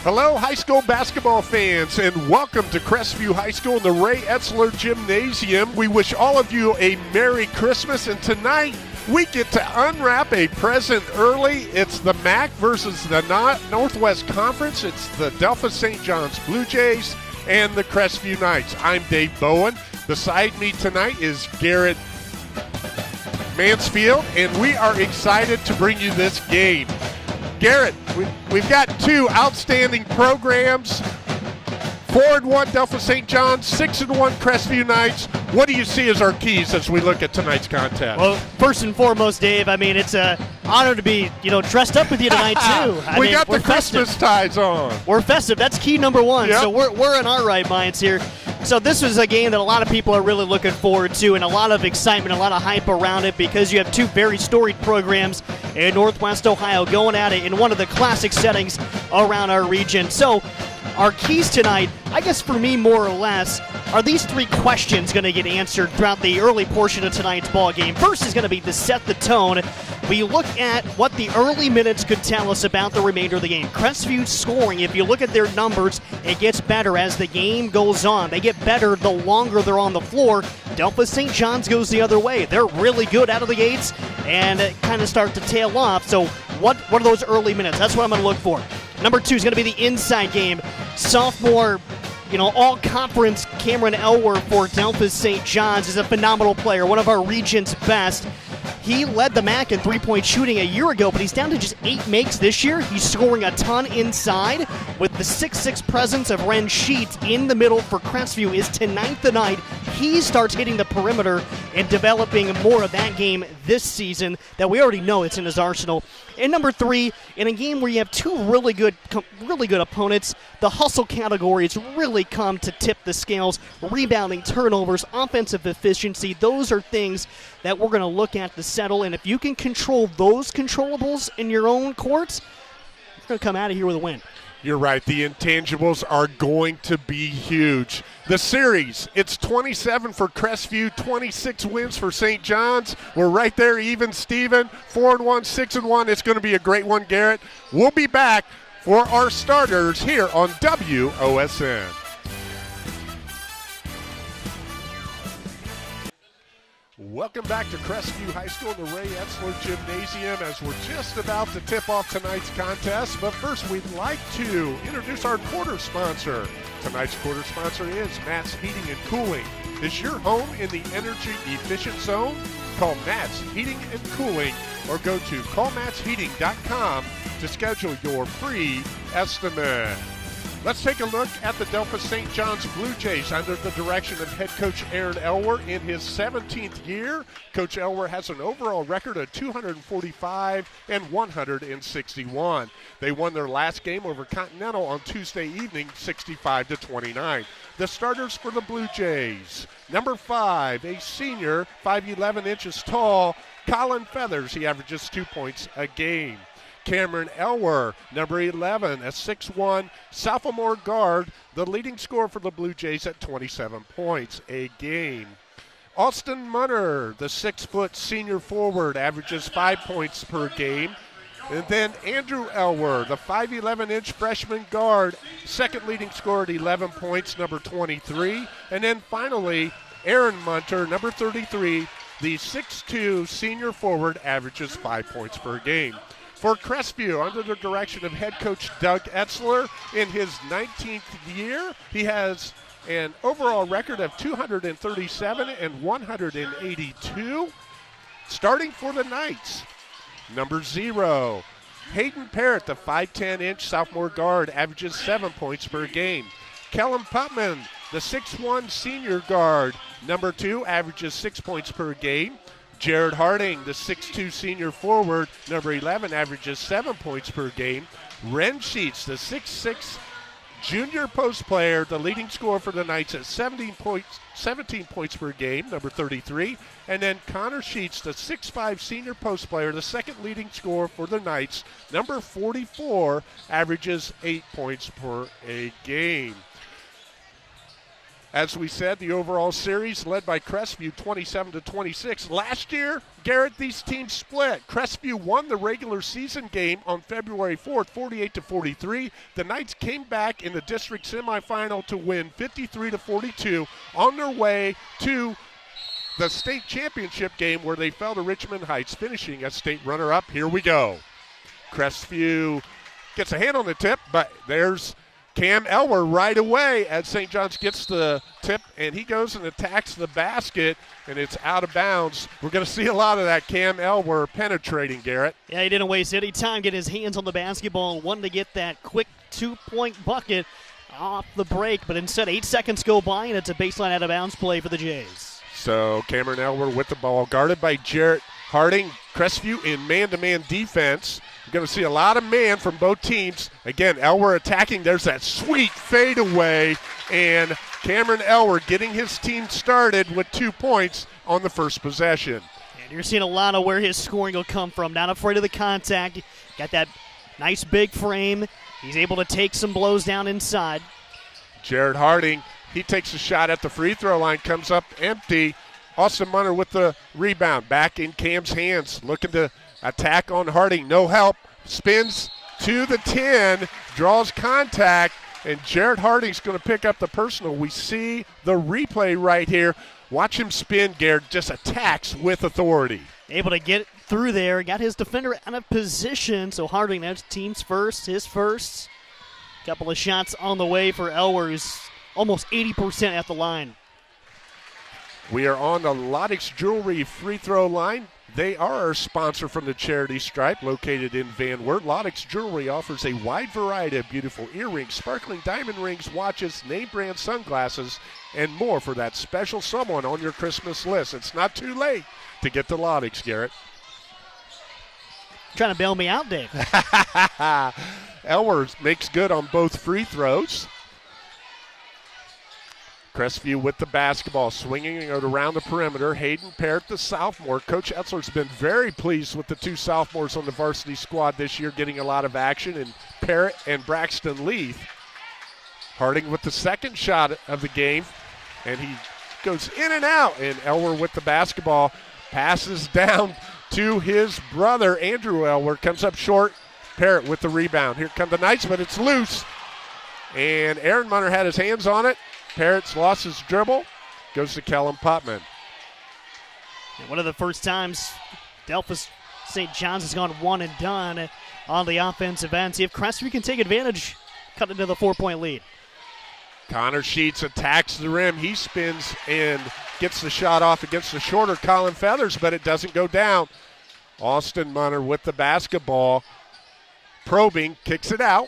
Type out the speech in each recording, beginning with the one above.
Hello, high school basketball fans, and welcome to Crestview High School in the Ray Etzler Gymnasium. We wish all of you a Merry Christmas, and tonight we get to unwrap a present early. It's the MAC versus the Northwest Conference. It's the Delphos St. John's Blue Jays and the Crestview Knights. I'm Dave Bowen. Beside me tonight is Garrett Mansfield, and we are excited to bring you this game. Garrett, we've got two outstanding programs. 4-1 Delphos St. John's, 6-1 Crestview Knights. What do you see as our keys as we look at tonight's contest? Well, first and foremost, Dave, I mean, it's an honor to be, dressed up with you tonight, too. We got the Christmas ties on. We're festive. That's key number one. Yep. So we're in our right minds here. So this was a game that a lot of people are really looking forward to, and a lot of excitement, a lot of hype around it, because you have two very storied programs in Northwest Ohio going at it in one of the classic settings around our region. So our keys tonight, I guess for me more or less, are these three questions going to get answered throughout the early portion of tonight's ball game. First is going to be to set the tone. We look at what the early minutes could tell us about the remainder of the game. Crestview scoring, if you look at their numbers, it gets better as the game goes on. They get better the longer they're on the floor. Delphos St. John's goes the other way. They're really good out of the gates and kind of start to tail off. So what are those early minutes? That's what I'm going to look for. Number two is going to be the inside game. Sophomore, all-conference Cameron Elwer for Delphos St. John's is a phenomenal player, one of our region's best. He led the MAC in three-point shooting a year ago, but he's down to just 8 makes this year. He's scoring a ton inside with the 6'6 presence of Ren Sheets in the middle for Crestview. Is tonight the night he starts hitting the perimeter and developing more of that game this season that we already know it's in his arsenal. And number three, in a game where you have two really good opponents, the hustle categories really come to tip the scales. Rebounding, turnovers, offensive efficiency, those are things that we're going to look at to settle. And if you can control those controllables in your own courts, you're going to come out of here with a win. You're right. The intangibles are going to be huge. The series, it's 27 for Crestview, 26 wins for St. John's. We're right there, even Steven, 4-1, 6-1. It's going to be a great one, Garrett. We'll be back for our starters here on WOSN. Welcome back to Crestview High School in the Ray Etzler Gymnasium as we're just about to tip off tonight's contest. But first, we'd like to introduce our quarter sponsor. Tonight's quarter sponsor is Matt's Heating and Cooling. Is your home in the energy-efficient zone? Call Matt's Heating and Cooling or go to callmattsheating.com to schedule your free estimate. Let's take a look at the Delphos St. John's Blue Jays under the direction of head coach Aaron Elwer. In his 17th year, Coach Elwer has an overall record of 245 and 161. They won their last game over Continental on Tuesday evening, 65-29. The starters for the Blue Jays: number 5, a senior, 5'11 inches tall, Colin Feathers. He averages 2 points a game. Cameron Elwer, number 11, a 6'1 sophomore guard, the leading scorer for the Blue Jays at 27 points a game. Austin Munner, the 6-foot senior forward, averages 5 points per game. And then Andrew Elwer, the 5'11-inch freshman guard, second leading scorer at 11 points, number 23. And then finally, Aaron Munter, number 33, the 6'2 senior forward, averages 5 points per game. For Crestview, under the direction of head coach Doug Etzler, in his 19th year, he has an overall record of 237 and 182. Starting for the Knights, number 0, Hayden Parrott, the 5'10-inch sophomore guard, averages 7 points per game. Kellen Putman, the 6'1 senior guard, number 2, averages 6 points per game. Jared Harding, the 6'2 senior forward, number 11, averages 7 points per game. Ren Sheets, the 6'6 junior post player, the leading scorer for the Knights at 17 points per game, number 33. And then Connor Sheets, the 6'5 senior post player, the second leading scorer for the Knights, number 44, averages 8 points per a game. As we said, the overall series led by Crestview 27-26. Last year, Garrett, these teams split. Crestview won the regular season game on February 4th, 48-43. The Knights came back in the district semifinal to win 53-42 on their way to the state championship game where they fell to Richmond Heights, finishing as state runner-up. Here we go. Crestview gets a hand on the tip, but there's Cam Elwer right away as St. John's gets the tip, and he goes and attacks the basket, and it's out of bounds. We're going to see a lot of that Cam Elwer penetrating, Garrett. Yeah, he didn't waste any time getting his hands on the basketball and wanted to get that quick 2-point bucket off the break, but instead 8 seconds go by, and it's a baseline out of bounds play for the Jays. So Cameron Elwer with the ball, guarded by Jarrett Harding. Crestview in man-to-man defense. You're going to see a lot of man from both teams. Again, Elwer attacking. There's that sweet fadeaway, and Cameron Elwer getting his team started with 2 points on the first possession. And you're seeing a lot of where his scoring will come from. Not afraid of the contact. Got that nice big frame. He's able to take some blows down inside. Jarrett Harding, he takes a shot at the free throw line, comes up empty. Austin Munner with the rebound. Back in Cam's hands, looking to attack on Harding. No help. Spins to the 10, draws contact, and Jarrett Harding's going to pick up the personal. We see the replay right here. Watch him spin, Garrett. Just attacks with authority. Able to get through there. Got his defender out of position. So Harding, that's team's first, his first. Couple of shots on the way for Elwer, who's almost 80% at the line. We are on the Loddix Jewelry free throw line. They are our sponsor from the charity stripe located in Van Wert. Loddix Jewelry offers a wide variety of beautiful earrings, sparkling diamond rings, watches, name brand sunglasses, and more for that special someone on your Christmas list. It's not too late to get to Loddix, Garrett. Trying to bail me out, Dave. Elwer makes good on both free throws. Crestview with the basketball, swinging it around the perimeter. Hayden Parrott, the sophomore. Coach Etzler's been very pleased with the two sophomores on the varsity squad this year, getting a lot of action, and Parrott and Braxton Leaf. Harding with the second shot of the game, and he goes in and out, and Elwer with the basketball passes down to his brother, Andrew Elwer, comes up short. Parrott with the rebound. Here come the Knights, but it's loose, and Aaron Munner had his hands on it. Parrott's lost his dribble, goes to Kellen Putman. And one of the first times Delphos St. John's has gone one and done on the offensive end. See if Crestview can take advantage, cut into the 4-point lead. Connor Sheets attacks the rim. He spins and gets the shot off against the shorter Colin Feathers, but it doesn't go down. Austin Munner with the basketball, probing, kicks it out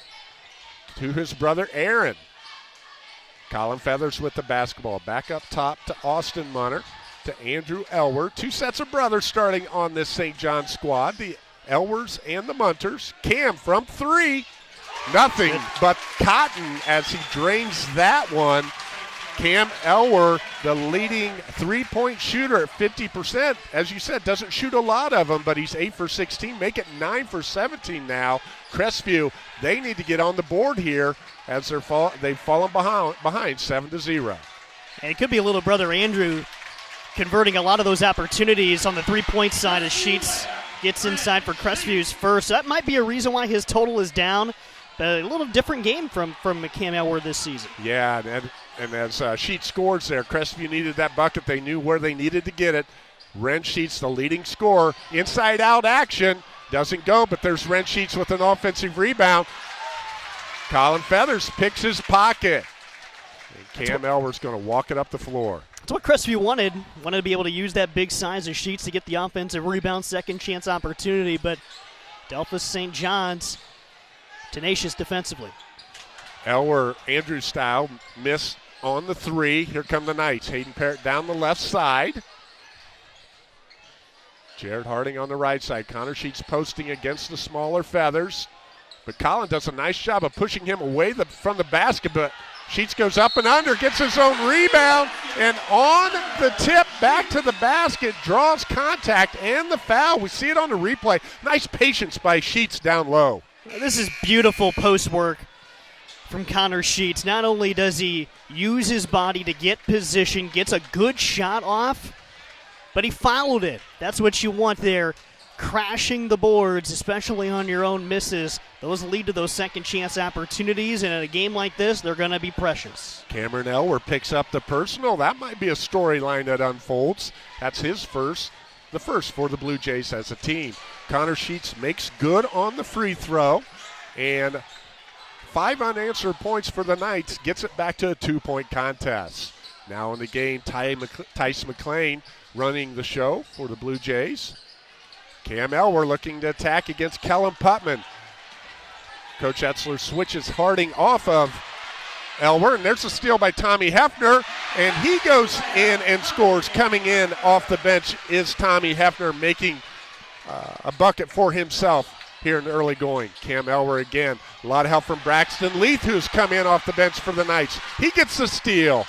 to his brother Aaron. Colin Feathers with the basketball. Back up top to Austin Munner, to Andrew Elwer. Two sets of brothers starting on this St. John squad, the Elwers and the Munters. Cam from three. Nothing but cotton as he drains that one. Cam Elwer, the leading three-point shooter at 50%. As you said, doesn't shoot a lot of them, but he's 8 for 16. Make it 9 for 17 now. Crestview, they need to get on the board here as they've fallen behind 7-0. And it could be a little brother Andrew converting a lot of those opportunities on the three-point side as Sheets gets inside for Crestview's first. That might be a reason why his total is down. But a little different game from Cam Elwer this season. Yeah, and as Sheets scores there, Crestview needed that bucket. They knew where they needed to get it. Ren Sheets, the leading scorer. Inside-out action. Doesn't go, but there's Ren Sheets with an offensive rebound. Colin Feathers picks his pocket. And Cam Elwer's going to walk it up the floor. That's what Crestview wanted. Wanted to be able to use that big size of Sheets to get the offensive rebound, second chance opportunity. But Delphos St. John's tenacious defensively. Elwer, Andrew style, miss on the three. Here come the Knights. Hayden Parrott down the left side. Jared Harding on the right side. Connor Sheets posting against the smaller Feathers. But Colin does a nice job of pushing him away from the basket. But Sheets goes up and under, gets his own rebound, and on the tip back to the basket, draws contact and the foul. We see it on the replay. Nice patience by Sheets down low. This is beautiful post work from Connor Sheets. Not only does he use his body to get position, gets a good shot off, but he fouled it. That's what you want there. Crashing the boards, especially on your own misses. Those lead to those second chance opportunities, and in a game like this, they're going to be precious. Cameron Elwer picks up the personal. That might be a storyline that unfolds. That's his first, the first for the Blue Jays as a team. Connor Sheets makes good on the free throw, and 5 unanswered points for the Knights, gets it back to a 2-point contest. Now in the game, Tice McClain running the show for the Blue Jays. Cam Elwer looking to attack against Kellen Putman. Coach Etzler switches Harding off of Elwer, and there's a steal by Tommy Hefner, and he goes in and scores. Coming in off the bench is Tommy Hefner, making a bucket for himself here in the early going. Cam Elwer again. A lot of help from Braxton Leith, who's come in off the bench for the Knights. He gets the steal.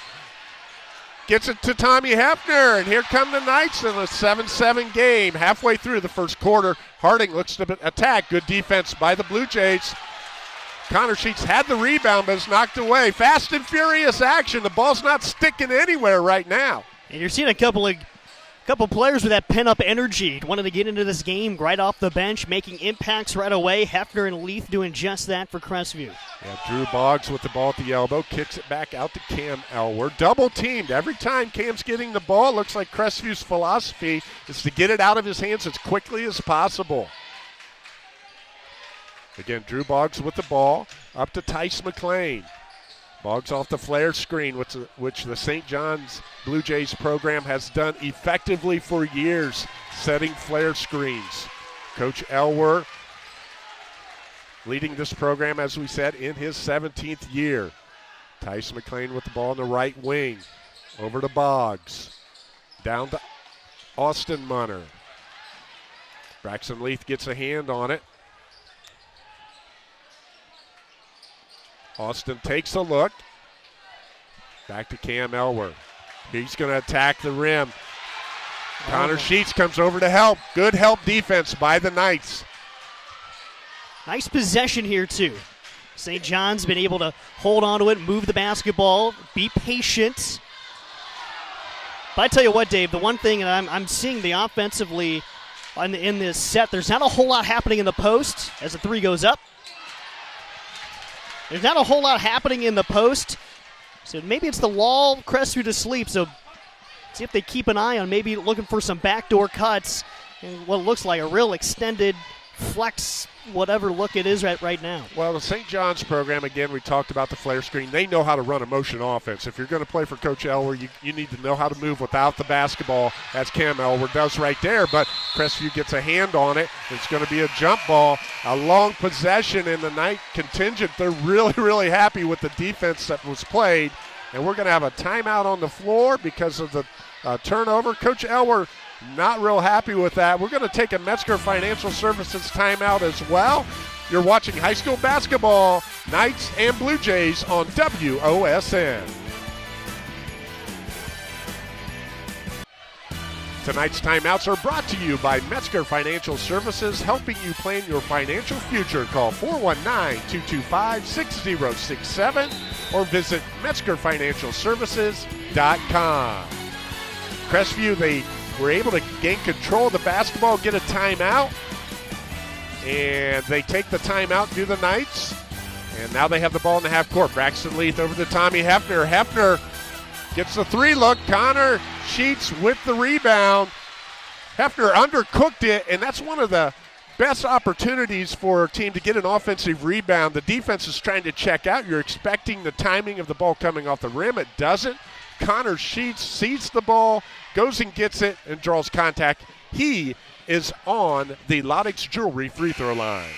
Gets it to Tommy Hefner, and here come the Knights in a 7-7 game. Halfway through the first quarter, Harding looks to attack. Good defense by the Blue Jays. Connor Sheets had the rebound, but it's knocked away. Fast and furious action. The ball's not sticking anywhere right now. And you're seeing a couple players with that pent-up energy, wanting to get into this game right off the bench, making impacts right away. Hefner and Leith doing just that for Crestview. Yeah, Drew Boggs with the ball at the elbow, kicks it back out to Cam Elwer. Double teamed. Every time Cam's getting the ball, it looks like Crestview's philosophy is to get it out of his hands as quickly as possible. Again, Drew Boggs with the ball, up to Tice McClain. Boggs off the flare screen, which the St. John's Blue Jays program has done effectively for years, setting flare screens. Coach Elwer leading this program, as we said, in his 17th year. Tice McClain with the ball in the right wing. Over to Boggs. Down to Austin Munner. Braxton Leith gets a hand on it. Austin takes a look. Back to Cam Elwer. He's going to attack the rim. Connor Sheets comes over to help. Good help defense by the Knights. Nice possession here, too. St. John's been able to hold on to it, move the basketball, be patient. But I tell you what, Dave, the one thing that I'm seeing the offensively in this set, there's not a whole lot happening in the post as the three goes up. There's not a whole lot happening in the post. So maybe it's the lull Crestview to sleep. So see if they keep an eye on maybe looking for some backdoor cuts and what looks like a real extended flex, whatever look it is right now. Well, the St. John's program, again, we talked about the flare screen. They know how to run a motion offense. If you're going to play for Coach Elwer, you need to know how to move without the basketball, as Cam Elwer does right there. But Crestview gets a hand on it. It's going to be a jump ball, a long possession in the Knight contingent. They're really, really happy with the defense that was played. And we're going to have a timeout on the floor because of the turnover. Coach Elwer not real happy with that. We're going to take a Metzger Financial Services timeout as well. You're watching high school basketball, Knights and Blue Jays on WOSN. Tonight's timeouts are brought to you by Metzger Financial Services, helping you plan your financial future. Call 419-225-6067 or visit MetzgerFinancialServices.com. Crestview, they were able to gain control of the basketball, get a timeout, and they take the timeout, do the Knights, and now they have the ball in the half court. Braxton Leith over to Tommy Hefner. Hefner gets the three look. Connor Sheets with the rebound. Hefner undercooked it, and that's one of the best opportunities for a team to get an offensive rebound. The defense is trying to check out. You're expecting the timing of the ball coming off the rim. It doesn't. Connor Sheets sees the ball, goes and gets it, and draws contact. He is on the Loddix Jewelry free throw line.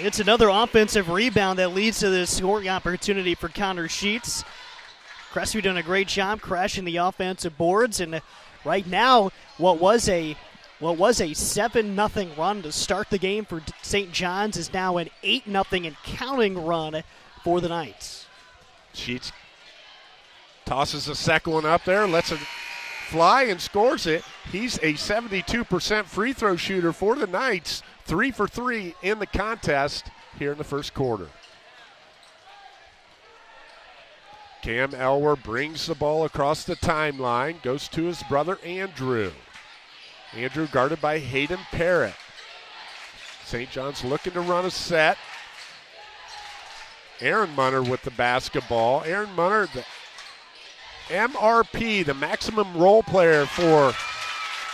It's another offensive rebound that leads to this scoring opportunity for Connor Sheets. Crestview doing a great job crashing the offensive boards, and right now what was a 7-0 run to start the game for St. John's is now an 8-0 and counting run for the Knights. Sheets tosses the second one up there, lets it fly and scores it. He's a 72% free throw shooter for the Knights. 3 for 3 in the contest here in the first quarter. Cam Elwer brings the ball across the timeline, goes to his brother Andrew. Andrew guarded by Hayden Parrott. St. John's looking to run a set. Aaron Munner with the basketball. Aaron Munner, the MRP, the maximum role player for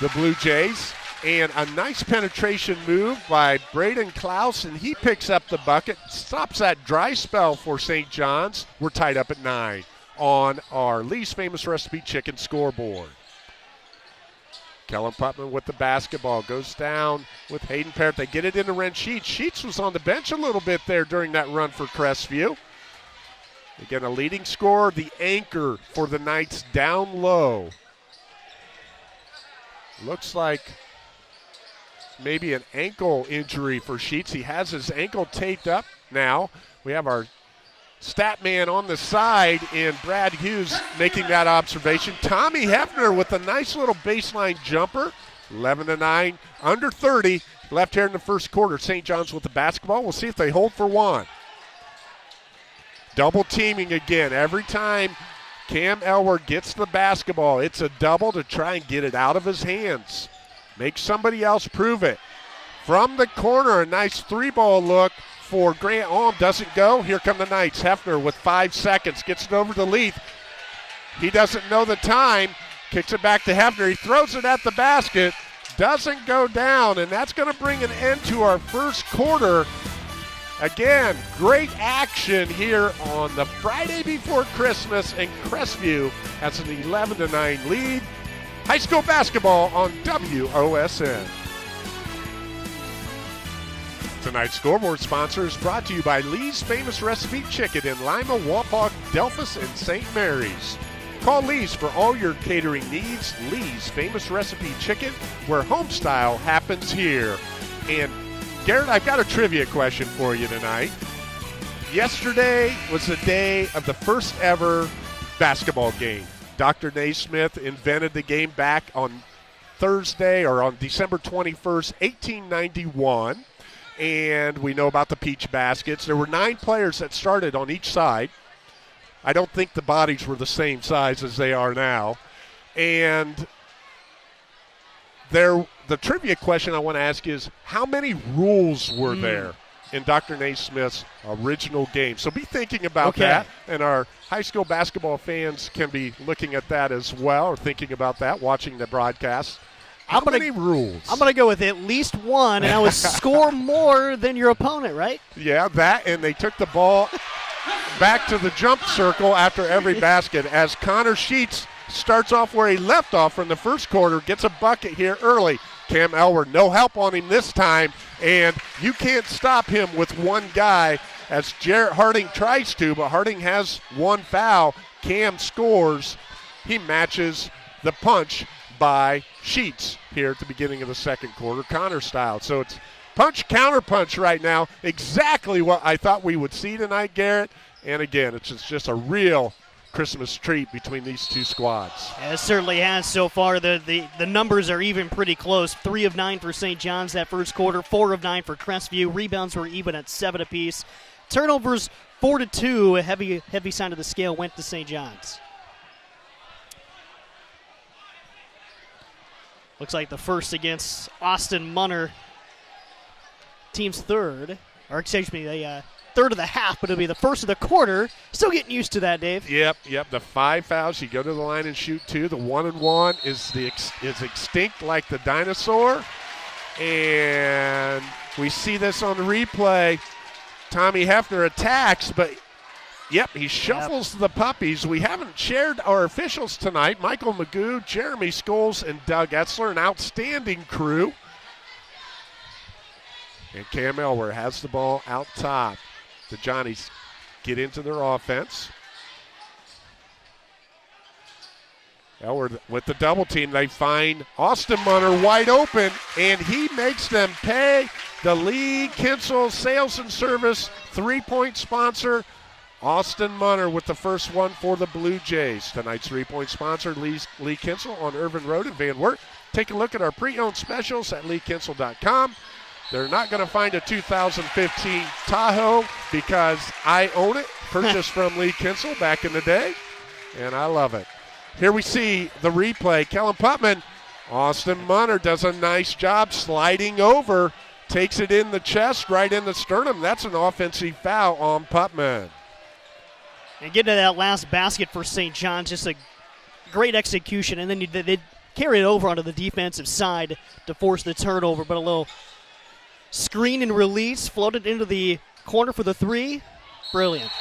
the Blue Jays. And a nice penetration move by Braden Klaus, and he picks up the bucket, stops that dry spell for St. John's. We're tied up at 9 on our Lee's Famous Recipe Chicken scoreboard. Kellen Putman with the basketball, goes down with Hayden Parrott. They get it into Ren Sheets. Sheets was on the bench a little bit there during that run for Crestview. Again, a leading scorer, the anchor for the Knights down low. Looks like maybe an ankle injury for Sheets. He has his ankle taped up now. We have our stat man on the side in Brad Hughes making that observation. Tommy Hefner with a nice little baseline jumper. 11-9, under 30 left here in the first quarter. St. John's with the basketball. We'll see if they hold for one. Double teaming again. Every time Cam Elwer gets the basketball, it's a double to try and get it out of his hands. Make somebody else prove it. From the corner, a nice three-ball look for Grant Alm. Doesn't go. Here come the Knights. Hefner with 5 seconds. Gets it over to Leith. He doesn't know the time. Kicks it back to Hefner. He throws it at the basket. Doesn't go down, and that's going to bring an end to our first quarter. Again, great action here on the Friday before Christmas, and Crestview has an 11-9 lead. High school basketball on WOSN. Tonight's scoreboard sponsor is brought to you by Lee's Famous Recipe Chicken in Lima, Wapak, Delphos, and St. Mary's. Call Lee's for all your catering needs. Lee's Famous Recipe Chicken, where home style happens here. And Garrett, I've got a trivia question for you tonight. Yesterday was the day of the first ever basketball game. Dr. Naismith invented the game back on Thursday or on December 21st, 1891. And we know about the peach baskets. There were 9 players that started on each side. I don't think the bodies were the same size as they are now. And the trivia question I want to ask is, how many rules were there in Dr. Naismith's original game? So be thinking about that, and our high school basketball fans can be looking at that as well, or thinking about that, watching the broadcast. How many rules? I'm going to go with at least one, and I would score more than your opponent, right? Yeah, that, and they took the ball back to the jump circle after every basket as Connor Sheets starts off where he left off from the first quarter, gets a bucket here early. Cam Elwer, no help on him this time, and you can't stop him with one guy as Jarrett Harding tries to, but Harding has one foul. Cam scores. He matches the punch by Sheets here at the beginning of the second quarter, Connor style. So it's punch, counter punch right now. Exactly what I thought we would see tonight, Garrett. And again, it's just a real Christmas treat between these two squads. Yeah, it certainly has so far. The numbers are even pretty close. 3 of 9 for St. John's that first quarter, 4 of 9 for Crestview. Rebounds were even at 7 apiece. Turnovers 4-2. A heavy side of the scale went to St. John's. Looks like the first against Austin Munner. Team's third, or excuse me, the third of the half, but it'll be the first of the quarter. Still getting used to that, Dave. Yep. The 5 fouls, you go to the line and shoot 2. The 1-and-1 is extinct like the dinosaur. And we see this on the replay. Tommy Hefner attacks, but he shuffles the puppies. We haven't shared our officials tonight. Michael Magoo, Jeremy Scholes, and Doug Etzler, an outstanding crew. And Cam Elwer has the ball out top. The Johnnies get into their offense. Elwer with the double team. They find Austin Munner wide open, and he makes them pay. The Lee Kinsel Sales and Service 3-point sponsor. Austin Munner with the first one for the Blue Jays. Tonight's 3-point sponsor, Lee Kinsel on Irvin Road in Van Wert. Take a look at our pre-owned specials at leekinsel.com. They're not going to find a 2015 Tahoe because I own it, purchased from Lee Kinsel back in the day, and I love it. Here we see the replay. Kellen Putman, Austin Munner does a nice job sliding over, takes it in the chest, right in the sternum. That's an offensive foul on Putman. And getting to that last basket for St. John's, just a great execution, and then they carry it over onto the defensive side to force the turnover, but a little screen and release, floated into the corner for the three. Brilliant.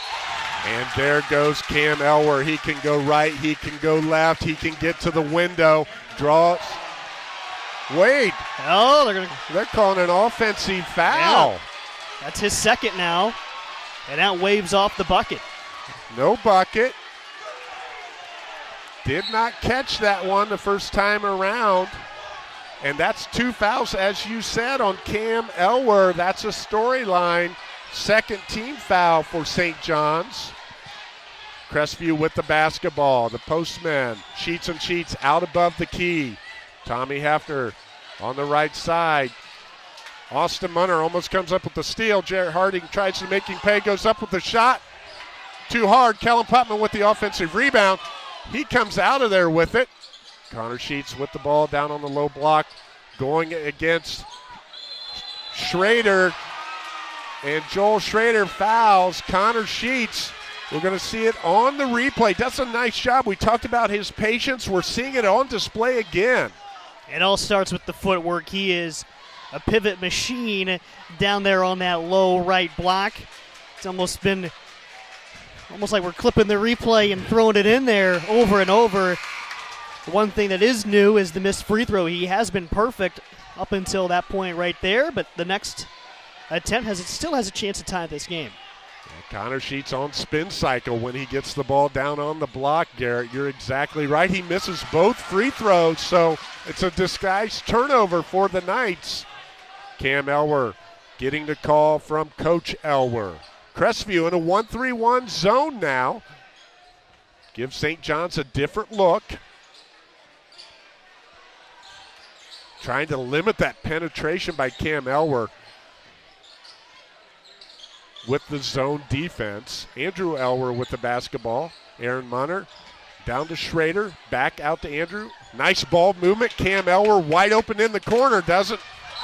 And there goes Cam Elwer. He can go right, he can go left, he can get to the window, draws. Wait. Oh, they're calling an offensive foul. Yeah. That's his second now, and that waves off the bucket. No bucket. Did not catch that one the first time around. And that's 2 fouls, as you said, on Cam Elwer. That's a storyline. Second team foul for St. John's. Crestview with the basketball. The postman, Sheets and Sheets out above the key. Tommy Hafner on the right side. Austin Munner almost comes up with the steal. Jarrett Harding tries to make him pay, goes up with the shot. Too hard. Kellen Putman with the offensive rebound. He comes out of there with it. Connor Sheets with the ball down on the low block, going against Schrader. And Joel Schrader fouls Connor Sheets. We're going to see it on the replay. Does a nice job. We talked about his patience. We're seeing it on display again. It all starts with the footwork. He is a pivot machine down there on that low right block. It's almost like we're clipping the replay and throwing it in there over and over. The one thing that is new is the missed free throw. He has been perfect up until that point right there, but the next attempt still has a chance to tie this game. Connor Sheets on spin cycle when he gets the ball down on the block, Garrett. You're exactly right. He misses both free throws, so it's a disguised turnover for the Knights. Cam Elwer getting the call from Coach Elwer. Crestview in a 1-3-1 zone now. Gives St. John's a different look. Trying to limit that penetration by Cam Elwer with the zone defense. Andrew Elwer with the basketball. Aaron Munner down to Schrader. Back out to Andrew. Nice ball movement. Cam Elwer wide open in the corner. Doesn't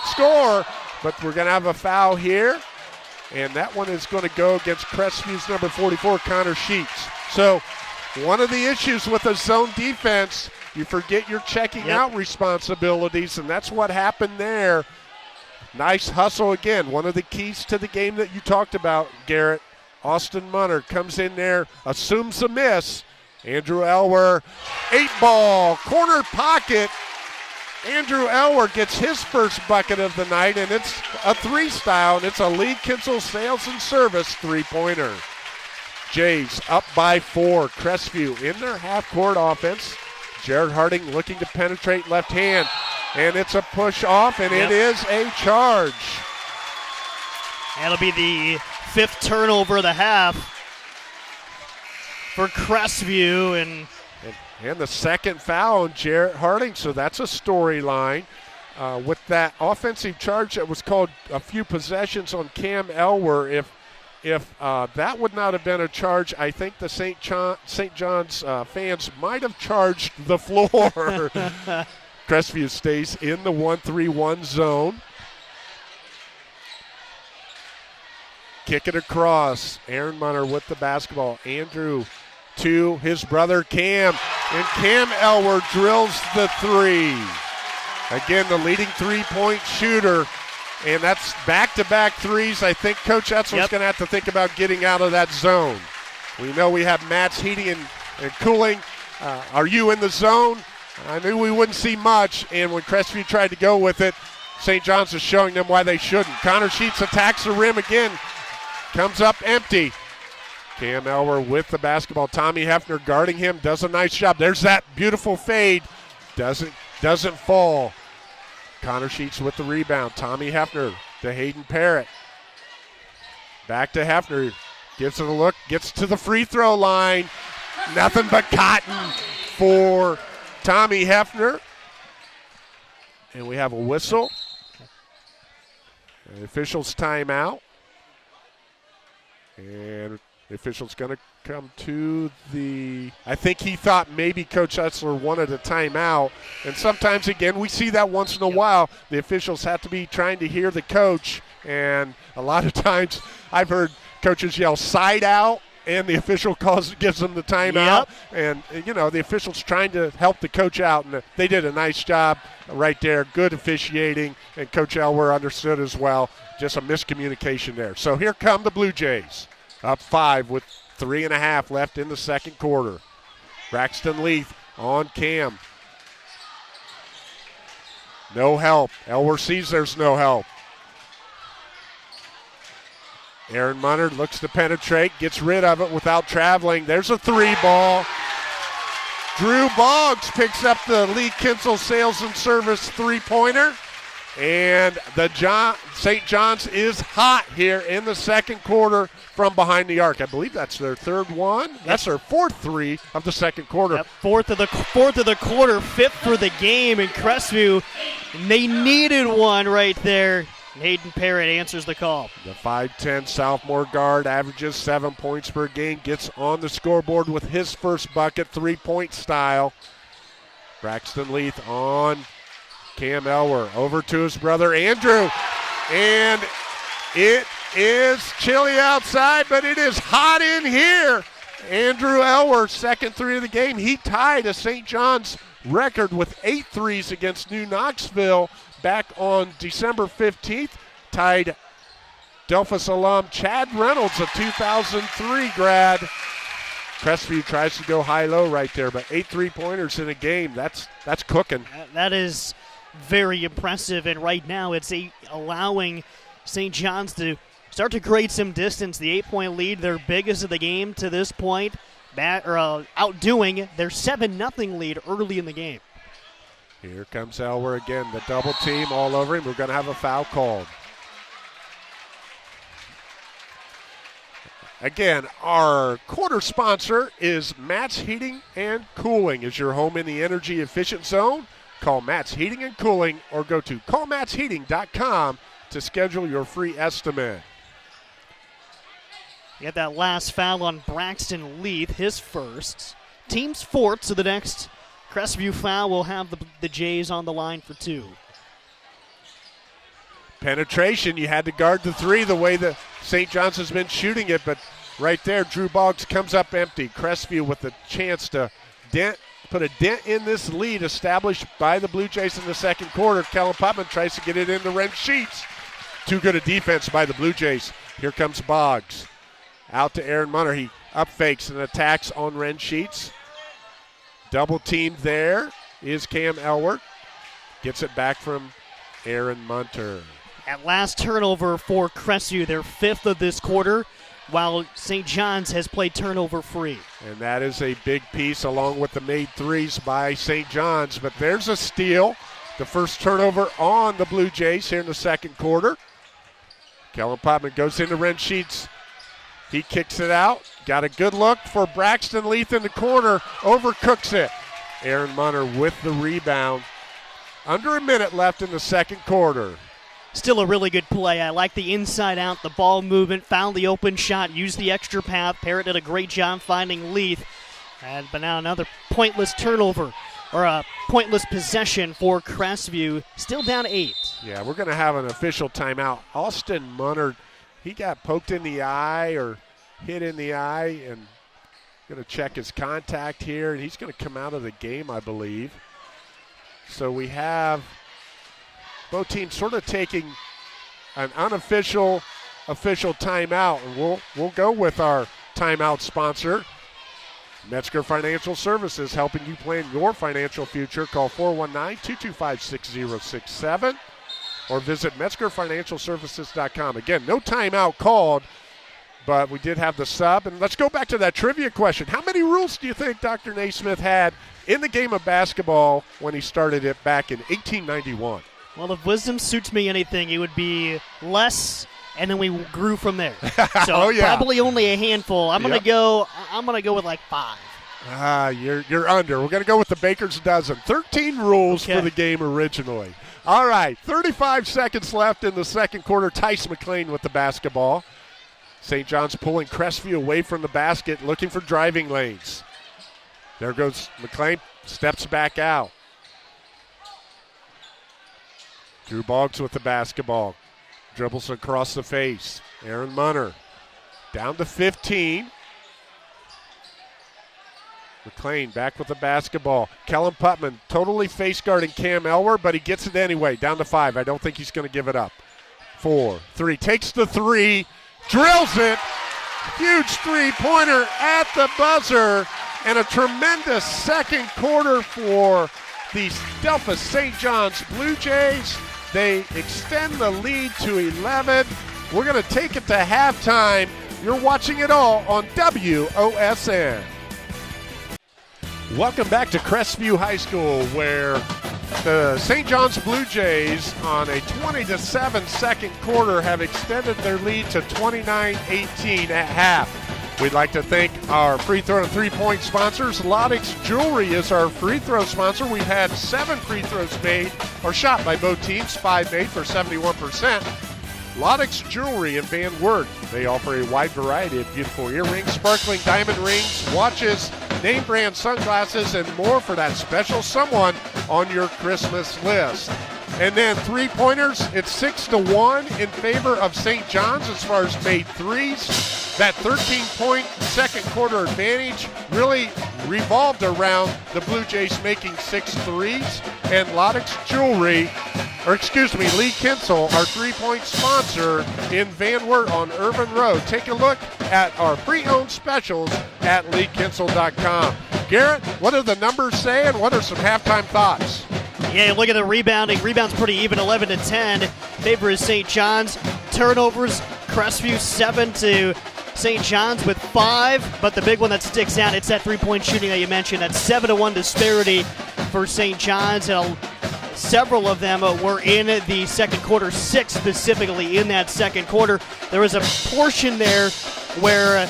score, but we're going to have a foul here. And that one is going to go against Crestview's number 44, Connor Sheets. So one of the issues with a zone defense, you forget your checking out responsibilities, and that's what happened there. Nice hustle again. One of the keys to the game that you talked about, Garrett. Austin Munner comes in there, assumes a miss. Andrew Elwer, 8-ball, corner pocket. Andrew Elwer gets his first bucket of the night, and it's a three-style, and it's a Lee Kinsel Sales and Service three-pointer. Jays up by 4. Crestview in their half-court offense. Jared Harding looking to penetrate left hand, and it's a push off, and it is a charge. That'll be the 5th turnover of the half for Crestview, and the second foul on Jarrett Harding, so that's a storyline. With that offensive charge that was called a few possessions on Cam Elwer, if that would not have been a charge, I think the St. John's fans might have charged the floor. Crestview stays in the 1-3-1 zone. Kick it across. Aaron Munner with the basketball. Andrew to his brother Cam. And Cam Elwer drills the three. Again, the leading three-point shooter. And that's back-to-back threes. I think Coach Etzel's going to have to think about getting out of that zone. We know we have mats heating and cooling. Are you in the zone? I knew we wouldn't see much, and when Crestview tried to go with it, St. John's is showing them why they shouldn't. Connor Sheets attacks the rim again. Comes up empty. Cam Elwer with the basketball. Tommy Hefner guarding him. Does a nice job. There's that beautiful fade. Doesn't fall. Connor Sheets with the rebound. Tommy Hefner to Hayden Parrott. Back to Hefner. Gives it a look. Gets to the free throw line. Nothing but cotton for Tommy Hefner. And we have a whistle. The official's timeout. And the official's going to come to I think he thought maybe Coach Etzler wanted a timeout. And sometimes, again, we see that once in a while. The officials have to be trying to hear the coach. And a lot of times I've heard coaches yell side out, and the official gives them the timeout. And, the official's trying to help the coach out. And they did a nice job right there. Good officiating. And Coach Elwer understood as well. Just a miscommunication there. So here come the Blue Jays. Up 5 with 3.5 left in the second quarter. Braxton Leith on Cam. No help. Elwer sees there's no help. Aaron Munner looks to penetrate, gets rid of it without traveling. There's a 3 ball. Drew Boggs picks up the Lee Kinsel Sales and Service 3-pointer. And the St. John's is hot here in the second quarter from behind the arc. I believe that's their third one. That's their fourth 3 of the second quarter. Yep, fourth of the quarter, 5th for the game in Crestview. They needed one right there. Hayden Parrott answers the call. The 5'10 sophomore guard averages 7 points per game, gets on the scoreboard with his first bucket, 3-point style. Braxton Leith on Cam Elwer, over to his brother Andrew, and it is chilly outside, but it is hot in here. Andrew Elwer, second 3 of the game. He tied a St. John's record with 8 threes against New Knoxville back on December 15th. Tied Delphos alum Chad Reynolds, a 2003 grad. Crestview tries to go high-low right there, but 8 3-pointers in a game, that's cooking. That is very impressive, and right now it's allowing St. John's to start to create some distance. The 8-point lead, their biggest of the game to this point, outdoing their 7-0 lead early in the game. Here comes Elwer again, the double team all over him. We're going to have a foul called. Again, our quarter sponsor is Matt's Heating and Cooling. Is your home in the energy efficient zone? Call Matt's Heating and Cooling or go to callmattsheating.com to schedule your free estimate. You got that last foul on Braxton Leith, his first. Team's fourth, so the next Crestview foul will have the Jays on the line for 2. Penetration, you had to guard the 3 the way the St. John's has been shooting it, but right there, Drew Boggs comes up empty. Crestview with a chance to put a dent in this lead established by the Blue Jays in the second quarter. Kellen Putman tries to get it into Ren Sheets. Too good a defense by the Blue Jays. Here comes Boggs. Out to Aaron Munner. He up fakes and attacks on Ren Sheets. Double teamed there is Cam Elwer. Gets it back from Aaron Munter. At last turnover for Crestview, their 5th of this quarter, while St. John's has played turnover free. And that is a big piece along with the made 3s by St. John's. But there's a steal. The first turnover on the Blue Jays here in the second quarter. Kellen Potman goes into Ren Sheets. He kicks it out. Got a good look for Braxton Leith in the corner. Overcooks it. Aaron Munner with the rebound. Under a minute left in the second quarter. Still a really good play. I like the inside out, the ball movement, found the open shot, used the extra path. Parrott did a great job finding Leith. But now another pointless turnover, or a pointless possession for Crestview. Still down 8. Yeah, we're going to have an official timeout. Austin Munner, he got poked in the eye or hit in the eye, and going to check his contact here, and he's going to come out of the game, I believe. So we have both teams sort of taking an unofficial timeout, and we'll go with our timeout sponsor, Metzger Financial Services, helping you plan your financial future. Call 419-225-6067 or visit MetzgerFinancialServices.com. Again, no timeout called, but we did have the sub. And let's go back to that trivia question. How many rules do you think Dr. Naismith had in the game of basketball when he started it back in 1891? Well, if wisdom suits me anything, it would be less, and then we grew from there. So probably only a handful. I'm gonna go with like 5. You're under. We're gonna go with the baker's dozen. 13 rules for the game originally. All right, 35 seconds left in the second quarter. Tice McLean with the basketball. St. John's pulling Crestview away from the basket, looking for driving lanes. There goes McLean, steps back out. Drew Boggs with the basketball. Dribbles across the face. Aaron Munner down to 15. McLean back with the basketball. Kellen Putman totally face guarding Cam Elwer, but he gets it anyway. Down to 5. I don't think he's going to give it up. 4, 3. Takes the 3. Drills it. Huge three-pointer at the buzzer. And a tremendous second quarter for the Delphos St. John's Blue Jays. They extend the lead to 11. We're going to take it to halftime. You're watching it all on WOSN. Welcome back to Crestview High School, where the St. John's Blue Jays on a 20-7 second quarter have extended their lead to 29-18 at half. We'd like to thank our free throw and three-point sponsors. Loddix Jewelry is our free throw sponsor. We've had 7 free throws made or shot by both teams, 5 made for 71%. Loddix Jewelry in Van Wert. They offer a wide variety of beautiful earrings, sparkling diamond rings, watches, name brand sunglasses, and more for that special someone on your Christmas list. And then three-pointers, it's 6-1 in favor of St. John's as far as made threes. That 13-point second quarter advantage really revolved around the Blue Jays making 6 threes. And Loddix Jewelry, Lee Kinsel, our three-point sponsor in Van Wert on Irvin Road. Take a look at our pre-owned specials at leekinsel.com. Garrett, what do the numbers say, and what are some halftime thoughts? Yeah, look at the rebounding. Rebounds pretty even, 11-10. Favor is St. John's. Turnovers, Crestview 7 to St. John's with 5. But the big one that sticks out, it's that three-point shooting that you mentioned. That 7-1 disparity for St. John's. And several of them were in the second quarter, 6 specifically in that second quarter. There was a portion there where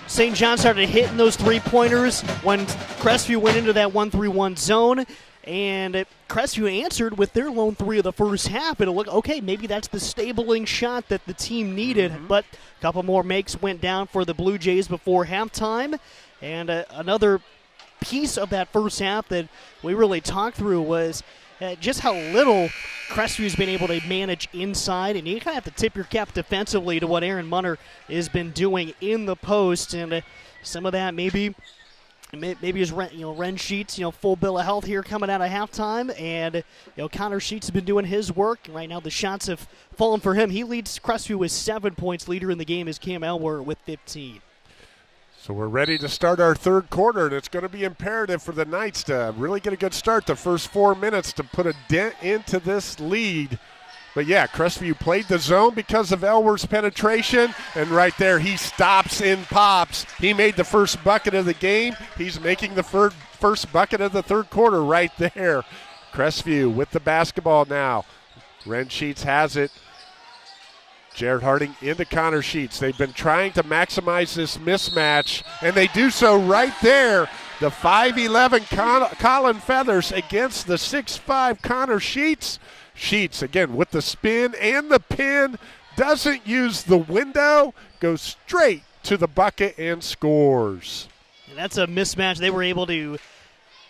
St. John's started hitting those three-pointers when Crestview went into that 1-3-1 zone. And Crestview answered with their lone 3 of the first half. And it looked, okay, maybe that's the stabling shot that the team needed. But a couple more makes went down for the Blue Jays before halftime. And another piece of that first half that we really talked through was just how little Crestview's been able to manage inside. And you kind of have to tip your cap defensively to what Aaron Munner has been doing in the post. And some of that maybe his Ren Sheets, full bill of health here coming out of halftime, and Connor Sheets has been doing his work. Right now the shots have fallen for him. He leads Crestview with 7 points. Leader in the game is Cam Elwer with 15. So we're ready to start our third quarter, and it's going to be imperative for the Knights to really get a good start the first 4 minutes to put a dent into this lead. But yeah, Crestview played the zone because of Elwer's penetration, and right there he stops and pops. He made the first bucket of the game. He's making the first bucket of the third quarter right there. Crestview with the basketball now. Ren Sheets has it. Jared Harding into Connor Sheets. They've been trying to maximize this mismatch, and they do so right there. The 5'11" Colin Feathers against the 6'5" Connor Sheets. Sheets, again, with the spin and the pin, doesn't use the window, goes straight to the bucket and scores. And that's a mismatch they were able to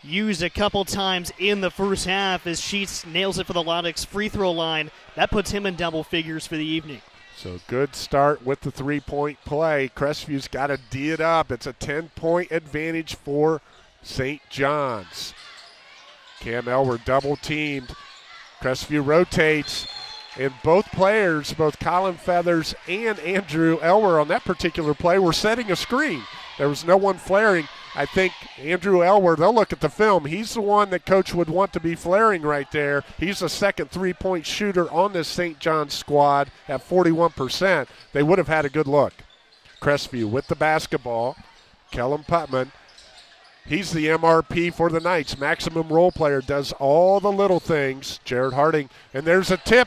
use a couple times in the first half as Sheets nails it for the Loddix free throw line. That puts him in double figures for the evening. So good start with the three-point play. Crestview's got to D it up. It's a 10-point advantage for St. John's. Cam Elwer double-teamed. Crestview rotates, and both players, both Colin Feathers and Andrew Elwer on that particular play, were setting a screen. There was no one flaring. I think Andrew Elwer, they'll look at the film. He's the one that coach would want to be flaring right there. He's the second three-point shooter on this St. John's squad at 41%. They would have had a good look. Crestview with the basketball. Kellen Putman. He's the MRP for the Knights. Maximum role player, does all the little things. Jared Harding, and there's a tip.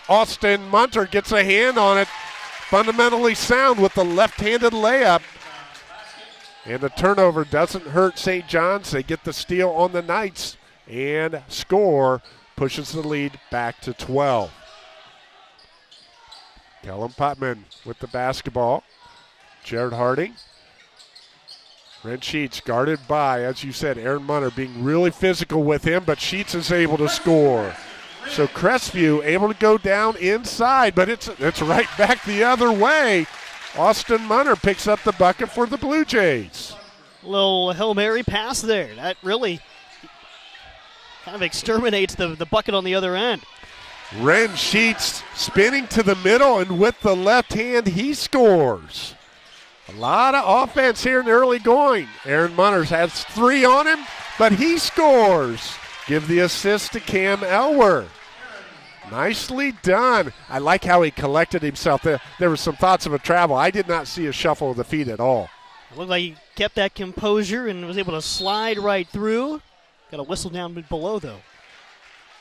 Austin Munter gets a hand on it. Fundamentally sound with the left-handed layup. And the turnover doesn't hurt St. John's. They get the steal on the Knights and score. pushes the lead back to 12. Kellen Putman with the basketball. Jared Harding. Ren Sheets guarded by, as you said, Aaron Munner being really physical with him, but Sheets is able to score. So Crestview able to go down inside, but it's right back the other way. Austin Munner picks up the bucket for the Blue Jays. Little Hail Mary pass there. That really kind of exterminates the bucket on the other end. Ren Sheets spinning to the middle, and with the left hand, he scores. A lot of offense here in the early going. Aaron Munners has 3 on him, but he scores. Give the assist to Cam Elwer. Nicely done. I like how he collected himself. There were some thoughts of a travel. I did not see a shuffle of the feet at all. It looked like he kept that composure and was able to slide right through. Got a whistle down below, though.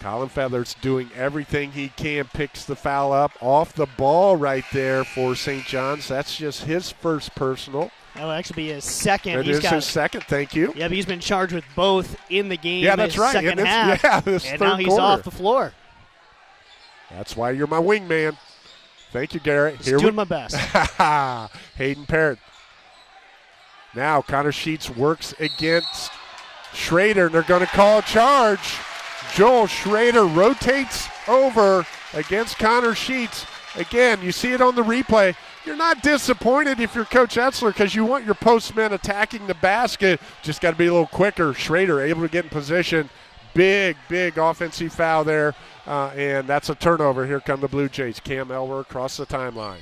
Colin Feathers doing everything he can, picks the foul up off the ball right there for St. John's. That's just his first personal. That'll actually be his second. It is his second, thank you. Yeah, but he's been charged with both in the game. Yeah, that's right. Second half. Yeah, this and third now he's quarter. off the floor. That's why you're my wingman. Thank you, Garrett. Just doing my best. Hayden Parrott. Now Connor Sheets works against Schrader, and they're going to call a charge. Joel Schrader rotates over against Connor Sheets. Again, you see it on the replay. You're not disappointed if you're Coach Etzler because you want your postmen attacking the basket. Just got to be a little quicker. Schrader able to get in position. Big offensive foul there, and that's a turnover. Here come the Blue Jays. Cam Elwer across the timeline.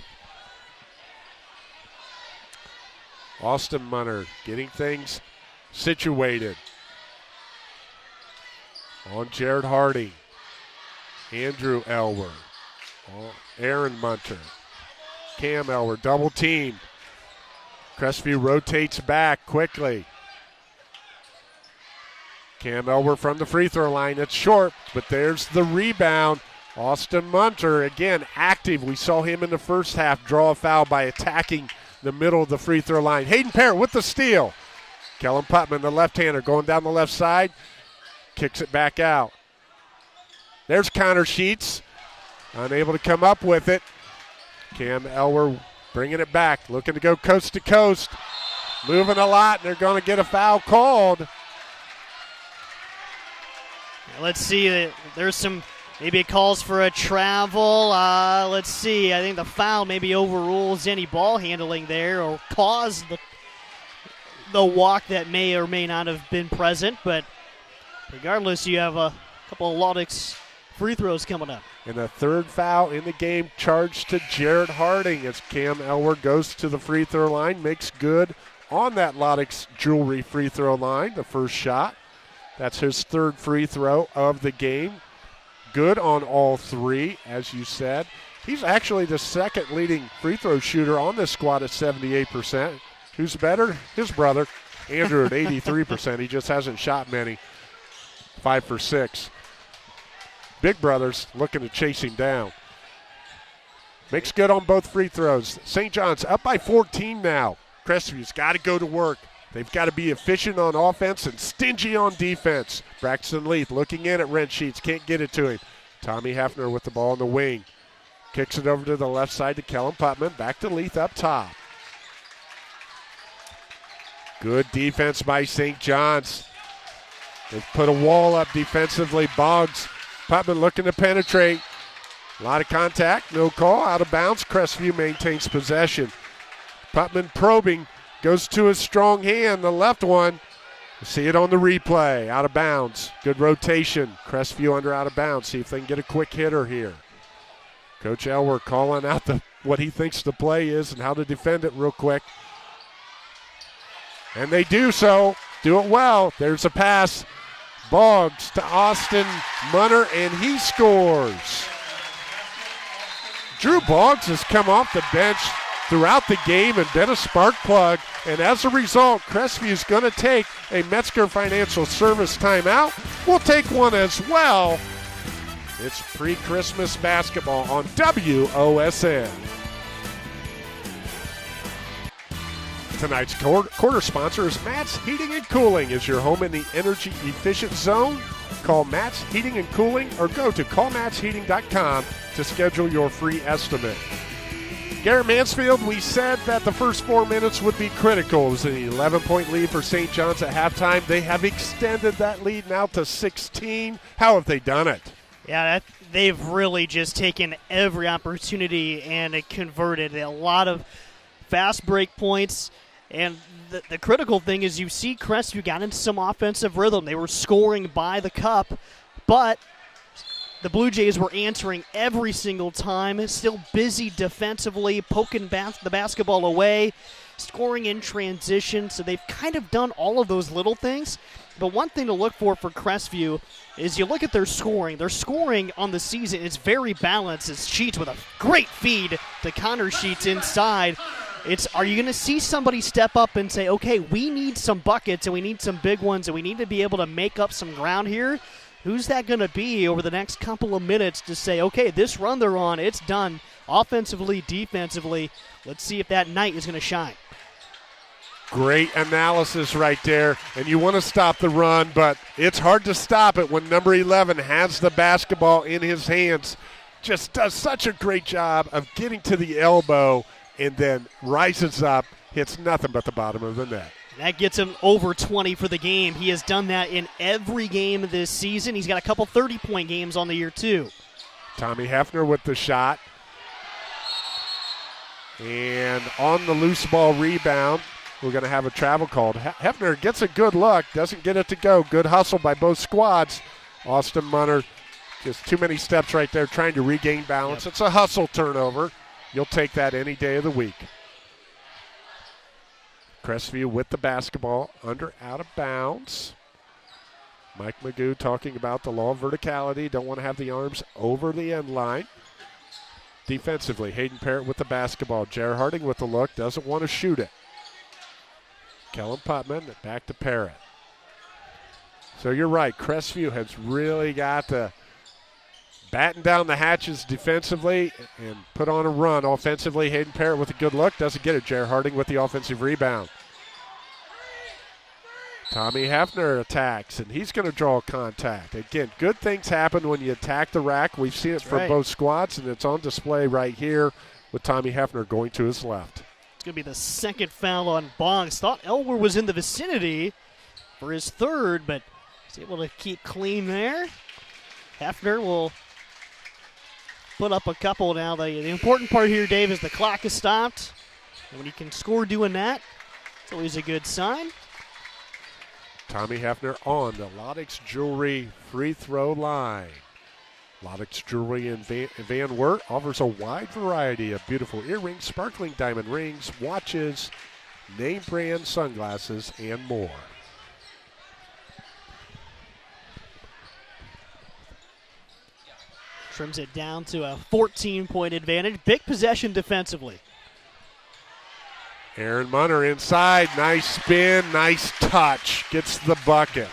Austin Munner getting things situated. On Jared Harding. Andrew Elwer. Aaron Munter. Cam Elwer double teamed. Crestview rotates back quickly. Cam Elwer from the free throw line. It's short, but there's the rebound. Austin Munter, again, active. We saw him in the first half draw a foul by attacking the middle of the free throw line. Hayden Parrott with the steal. Kellen Putman, the left-hander, going down the left side. Kicks it back out. There's Connor Sheets. Unable to come up with it. Cam Elwer bringing it back. Looking to go coast to coast. Moving a lot, and they're going to get a foul called. Let's see. There's some, maybe it calls for a travel. Let's see. I think the foul maybe overrules any ball handling there or caused the walk that may or may not have been present, but regardless, you have a couple of Laudix free throws coming up. And a third foul in the game charged to Jared Harding as Cam Elwer goes to the free throw line, makes good on that Laudix Jewelry free throw line, the first shot. That's his third free throw of the game. Good on all 3, as you said. He's actually the second leading free throw shooter on this squad at 78%. Who's better? His brother, Andrew, at 83%. He just hasn't shot many. 5 for 6. Big brother's looking to chase him down. Makes good on both free throws. St. John's up by 14 now. Crestview's got to go to work. They've got to be efficient on offense and stingy on defense. Braxton Leith looking in at Ren Sheets. Can't get it to him. Tommy Hefner with the ball on the wing. Kicks it over to the left side to Kellen Putman. Back to Leith up top. Good defense by St. John's. They've put a wall up defensively. Boggs, Putman looking to penetrate. A lot of contact, no call, out of bounds. Crestview maintains possession. Putman probing, goes to his strong hand, the left one. You see it on the replay, out of bounds. Good rotation. Crestview under out of bounds. See if they can get a quick hitter here. Coach Elwer calling out what he thinks the play is and how to defend it real quick. And they do so. Do it well. There's a pass. Boggs to Austin Munner, and he scores. Drew Boggs has come off the bench throughout the game and been a spark plug. And as a result, Crestview is going to take a Metzger Financial Service timeout. We'll take one as well. It's pre-Christmas basketball on WOSN. Tonight's quarter sponsor is Matt's Heating and Cooling. Is your home in the energy efficient zone? Call Matt's Heating and Cooling or go to callmattsheating.com to schedule your free estimate. Garrett Mansfield, we said that the first 4 minutes would be critical. It was an 11-point lead for St. John's at halftime. They have extended that lead now to 16. How have they done it? Yeah, they've really just taken every opportunity and converted. A lot of fast break points. And the critical thing is you see Crestview got into some offensive rhythm. They were scoring by the cup, but the Blue Jays were answering every single time, still busy defensively, poking the basketball away, scoring in transition. So they've kind of done all of those little things. But one thing to look for Crestview is you look at their scoring. Their scoring on the season is very balanced. It's Sheets with a great feed to Connor Sheets inside. Are you going to see somebody step up and say, okay, we need some buckets and we need some big ones and we need to be able to make up some ground here? Who's that going to be over the next couple of minutes to say, okay, this run they're on, it's done offensively, defensively. Let's see if that night is going to shine. Great analysis right there. And you want to stop the run, but it's hard to stop it when number 11 has the basketball in his hands. Just does such a great job of getting to the elbow and then rises up, hits nothing but the bottom of the net. That gets him over 20 for the game. He has done that in every game this season. He's got a couple 30-point games on the year, too. Tommy Hefner with the shot. And on the loose ball rebound, we're going to have a travel called. Hefner gets a good look, doesn't get it to go. Good hustle by both squads. Austin Munner, just too many steps right there trying to regain balance. Yep. It's a hustle turnover. You'll take that any day of the week. Crestview with the basketball, out of bounds. Mike Magoo talking about the law of verticality. Don't want to have the arms over the end line. Defensively, Hayden Parrott with the basketball. Jared Harding with the look, doesn't want to shoot it. Kellen Putman back to Parrott. So you're right, Crestview has really got to batten down the hatches defensively and put on a run offensively. Hayden Parrott with a good look. Doesn't get it. Jared Harding with the offensive rebound. Tommy Hefner attacks, and he's going to draw contact. Again, good things happen when you attack the rack. We've seen it from both squads, and it's on display right here with Tommy Hefner going to his left. It's going to be the second foul on Boggs. Thought Elwer was in the vicinity for his third, but he's able to keep clean there. Hefner will put up a couple now. The important part here, Dave, is the clock is stopped. And when you can score doing that, it's always a good sign. Tommy Hefner on the Lodex Jewelry free throw line. Lodex Jewelry in Van Wert offers a wide variety of beautiful earrings, sparkling diamond rings, watches, name brand sunglasses, and more. Trims it down to a 14-point advantage. Big possession defensively. Aaron Munner inside. Nice spin, nice touch. Gets the bucket.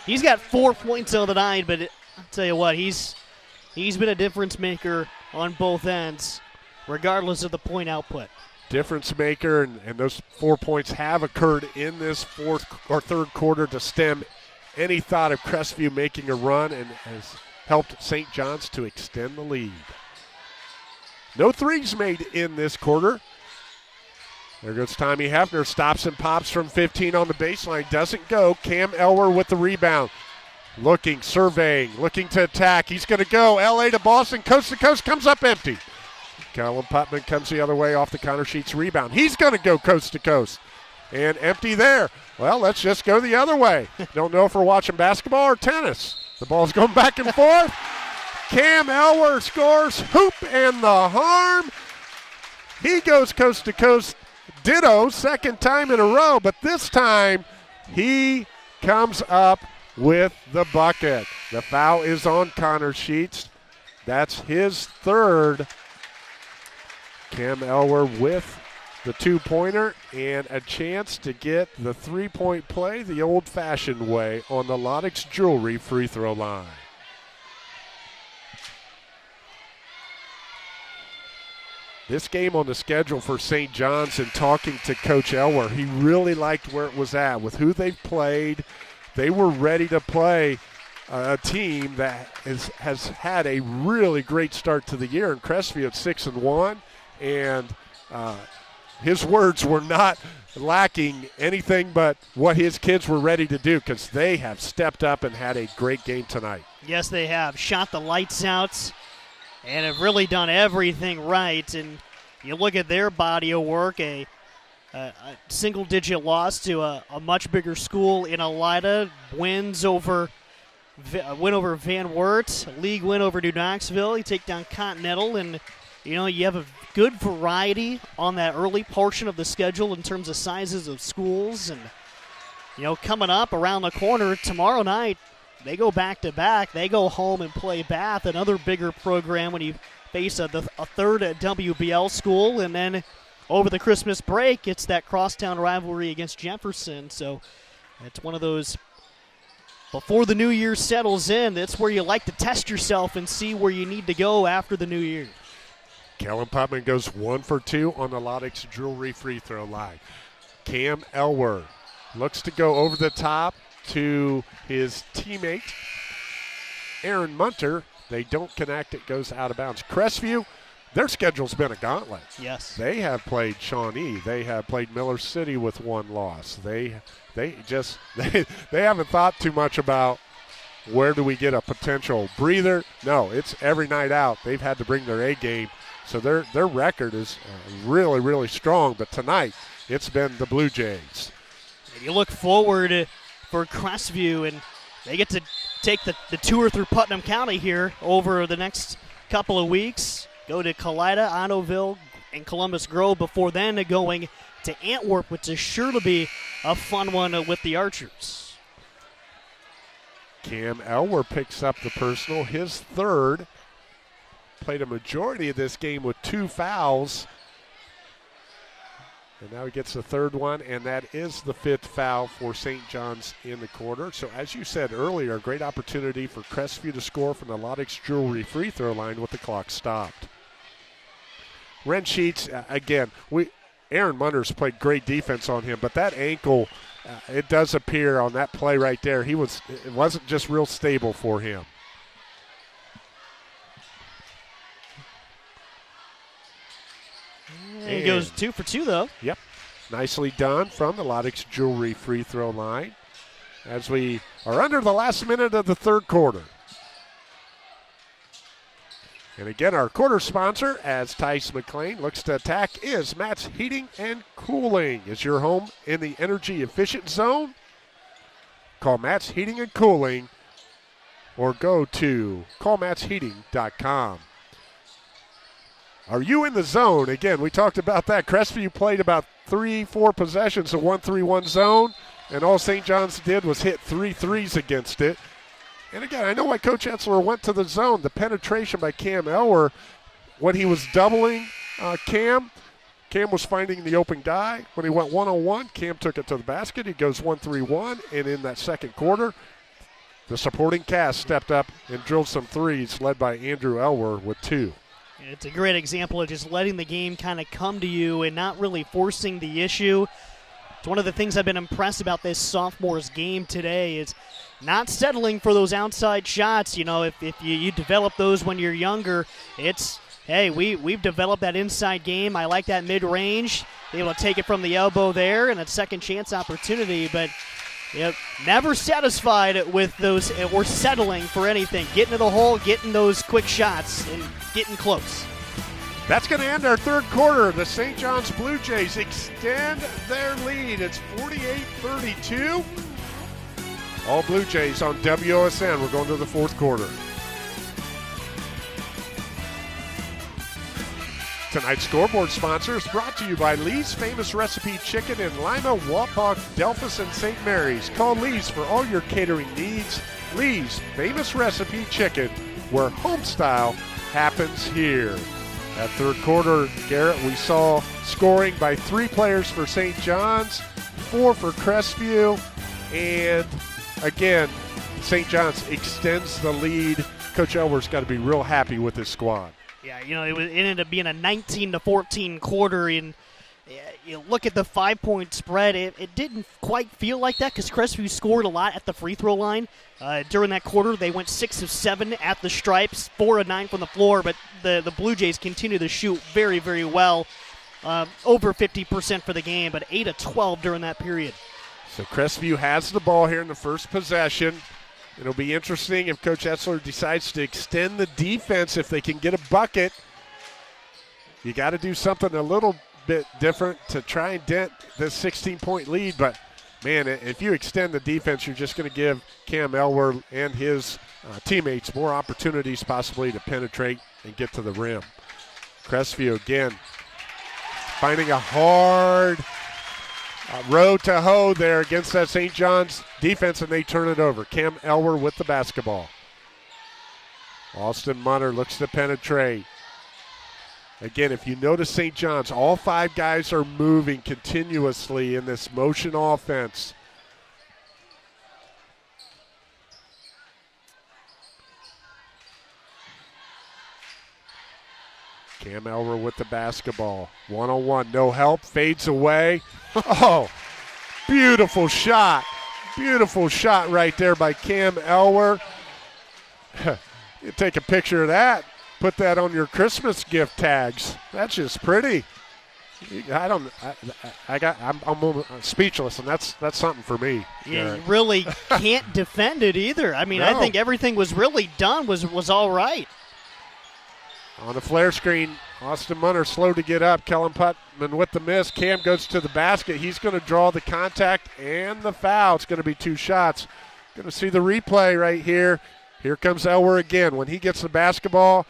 He's got 4 points on the night, but I'll tell you what, he's been a difference maker on both ends, regardless of the point output. Difference maker, and those 4 points have occurred in this fourth or third quarter to stem any thought of Crestview making a run, and has helped St. John's to extend the lead. No threes made in this quarter. There goes Tommy Hefner, stops and pops from 15 on the baseline, doesn't go. Cam Elwer with the rebound. Looking, surveying, looking to attack. He's going to go. L.A. to Boston, coast to coast, comes up empty. Callum Putman comes the other way off the Connor Sheets rebound. He's going to go coast to coast. And empty there. Well, let's just go the other way. Don't know if we're watching basketball or tennis. The ball's going back and forth. Cam Elwer scores, hoop and the harm. He goes coast to coast. Ditto, second time in a row, but this time he comes up with the bucket. The foul is on Connor Sheets. That's his third. Cam Elwer with the two-pointer and a chance to get the three-point play the old-fashioned way on the Lodex Jewelry free throw line. this game on the schedule for St. John's, and talking to Coach Elwer, he really liked where it was at with who they've played. They were ready to play a team that has had a really great start to the year in Crestview at 6-1, and his words were not lacking anything but what his kids were ready to do, because they have stepped up and had a great game tonight. Yes, they have. Shot the lights out and have really done everything right. And you look at their body of work, a single-digit loss to a much bigger school in Elida, win over Van Wert, league win over New Knoxville. You take down Continental, and you have a good variety on that early portion of the schedule in terms of sizes of schools. And coming up around the corner tomorrow night, they go back-to-back. They go home and play Bath, another bigger program when you face a third WBL school. And then over the Christmas break, it's that crosstown rivalry against Jefferson. So it's one of those, before the new year settles in, that's where you like to test yourself and see where you need to go after the new year. Kellen Putman goes 1 for 2 on the Lodex Jewelry free throw line. Cam Elwer looks to go over the top to his teammate, Aaron Munter. They don't connect. It goes out of bounds. Crestview, their schedule's been a gauntlet. Yes. They have played Shawnee. They have played Miller City with 1 loss. They haven't thought too much about where do we get a potential breather. No, it's every night out. They've had to bring their A game. So their record is really, really strong. But tonight, it's been the Blue Jays. And you look forward for Crestview, and they get to take the tour through Putnam County here over the next couple of weeks. Go to Calida, Ottoville, and Columbus Grove before then going to Antwerp, which is sure to be a fun one with the Archers. Cam Elwer picks up the personal, his third. Played a majority of this game with 2 fouls. And now he gets the third one, and that is the 5th foul for St. John's in the quarter. So as you said earlier, a great opportunity for Crestview to score from the Lodex Jewelry free throw line with the clock stopped. Ren Sheets, again, Aaron Munter's played great defense on him, but that ankle, it does appear on that play right there, it wasn't just real stable for him. And he goes 2 for 2, though. Yep. Nicely done from the Lodex Jewelry free throw line as we are under the last minute of the third quarter. And again, our quarter sponsor, as Tice McLean looks to attack, is Matt's Heating and Cooling. Is your home in the energy-efficient zone? Call Matt's Heating and Cooling or go to callmattsheating.com. Are you in the zone? Again, we talked about that. Crestview played about 3-4 possessions of 1-3-1 zone, and all St. John's did was hit 3 threes against it. And again, I know why Coach Etzler went to the zone. The penetration by Cam Elwer, when he was doubling Cam was finding the open guy. When he went one-on-one, Cam took it to the basket. He goes 1-3-1, and in that second quarter, the supporting cast stepped up and drilled some threes, led by Andrew Elwer with 2. It's a great example of just letting the game kind of come to you and not really forcing the issue. It's one of the things I've been impressed about this sophomore's game today is not settling for those outside shots. If you develop those when you're younger, it's, hey, we've developed that inside game. I like that mid-range, able to take it from the elbow there, and a second chance opportunity. But never satisfied with those or settling for anything. Getting to the hole, getting those quick shots, and getting close. That's going to end our third quarter. The St. John's Blue Jays extend their lead. It's 48-32. All Blue Jays on WOSN. We're going to the fourth quarter. Tonight's scoreboard sponsor is brought to you by Lee's Famous Recipe Chicken in Lima, Wapak, Delphos, and St. Mary's. Call Lee's for all your catering needs. Lee's Famous Recipe Chicken, where home style happens here. That third quarter, Garrett, we saw scoring by 3 players for St. John's, 4 for Crestview, and again, St. John's extends the lead. Coach Elwer's got to be real happy with his squad. Yeah, it ended up being a 19-14 quarter. And you look at the 5-point spread, it didn't quite feel like that because Crestview scored a lot at the free throw line. During that quarter, they went 6 of 7 at the stripes, 4 of 9 from the floor, but the Blue Jays continue to shoot very, very well. Over 50% for the game, but 8 of 12 during that period. So Crestview has the ball here in the first possession. It'll be interesting if Coach Etzler decides to extend the defense if they can get a bucket. You got to do something a little bit different to try and dent this 16-point lead. But, man, if you extend the defense, you're just going to give Cam Elwer and his teammates more opportunities possibly to penetrate and get to the rim. Crestview again finding a hard row to hoe there against that St. John's defense, and they turn it over. Cam Elwer with the basketball. Austin Munner looks to penetrate. Again, if you notice St. John's, all 5 guys are moving continuously in this motion offense. Cam Elwer with the basketball. One-on-one, no help, fades away. Oh, beautiful shot. Beautiful shot right there by Cam Elwer. You take a picture of that, put that on your Christmas gift tags. That's just pretty. I'm speechless, and that's something for me. Yeah, you really can't defend it either. I mean, no. I think everything was really done was all right. On the flare screen, Austin Munner slow to get up. Kellen Putman with the miss. Cam goes to the basket. He's going to draw the contact and the foul. It's going to be 2 shots. Going to see the replay right here. Here comes Elwer again. When he gets the basketball,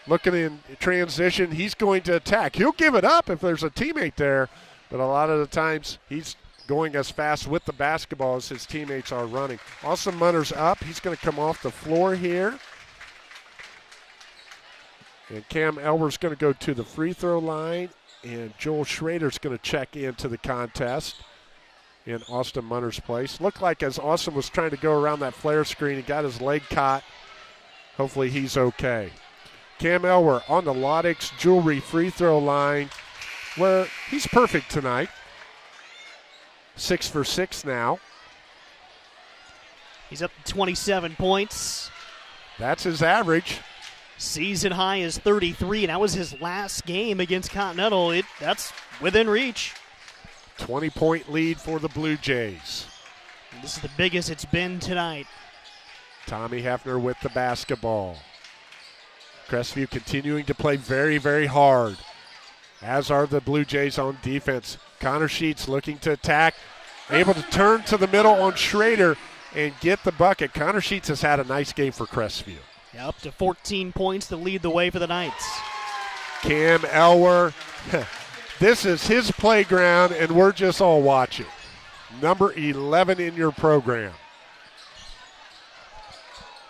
looking in transition, he's going to attack. He'll give it up if there's a teammate there, but a lot of the times he's going as fast with the basketball as his teammates are running. Austin Munner's up. He's going to come off the floor here. And Cam Elwer's going to go to the free throw line, and Joel Schrader's going to check into the contest in Austin Munner's place. Looked like as Austin was trying to go around that flare screen, he got his leg caught. Hopefully he's okay. Cam Elwer on the Loddix Jewelry free throw line, where he's perfect tonight. 6 for 6 now. He's up to 27 points. That's his average. Season high is 33, and that was his last game against Continental. That's within reach. 20-point lead for the Blue Jays. And this is the biggest it's been tonight. Tommy Hefner with the basketball. Crestview continuing to play very, very hard, as are the Blue Jays on defense. Connor Sheets looking to attack, able to turn to the middle on Schrader and get the bucket. Connor Sheets has had a nice game for Crestview. Yeah, up to 14 points to lead the way for the Knights. Cam Elwer, this is his playground, and we're just all watching. Number 11 in your program.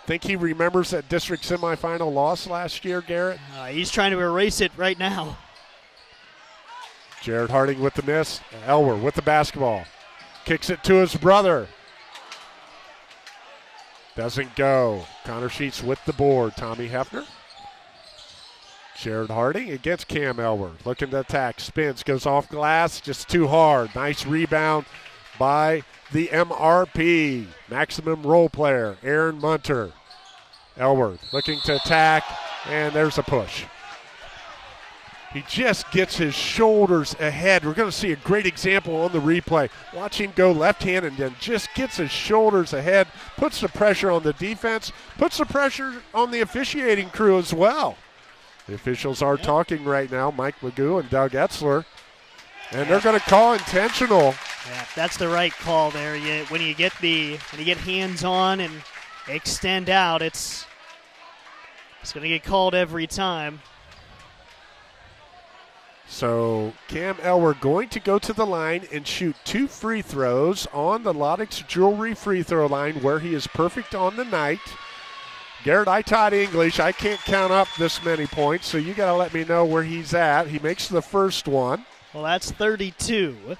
Think he remembers that district semifinal loss last year, Garrett? He's trying to erase it right now. Jared Harding with the miss. Elwer with the basketball. Kicks it to his brother. Doesn't go. Connor Sheets with the board. Tommy Hefner. Jared Harding against Cam Elwer. Looking to attack. Spins. Goes off glass. Just too hard. Nice rebound by the MRP. Maximum role player, Aaron Munter. Elwer looking to attack. And there's a push. He just gets his shoulders ahead. We're going to see a great example on the replay. Watch him go left hand and then just gets his shoulders ahead, puts the pressure on the defense, puts the pressure on the officiating crew as well. The officials are talking right now, Mike Magoo and Doug Etzler, and they're going to call intentional. Yeah, that's the right call there. When you get hands on and extend out, it's going to get called every time. So Cam Elwer going to go to the line and shoot 2 free throws on the Loddix Jewelry free throw line, where he is perfect on the night. Garrett, I taught English. I can't count up this many points, so you got to let me know where he's at. He makes the first one. Well, that's 32.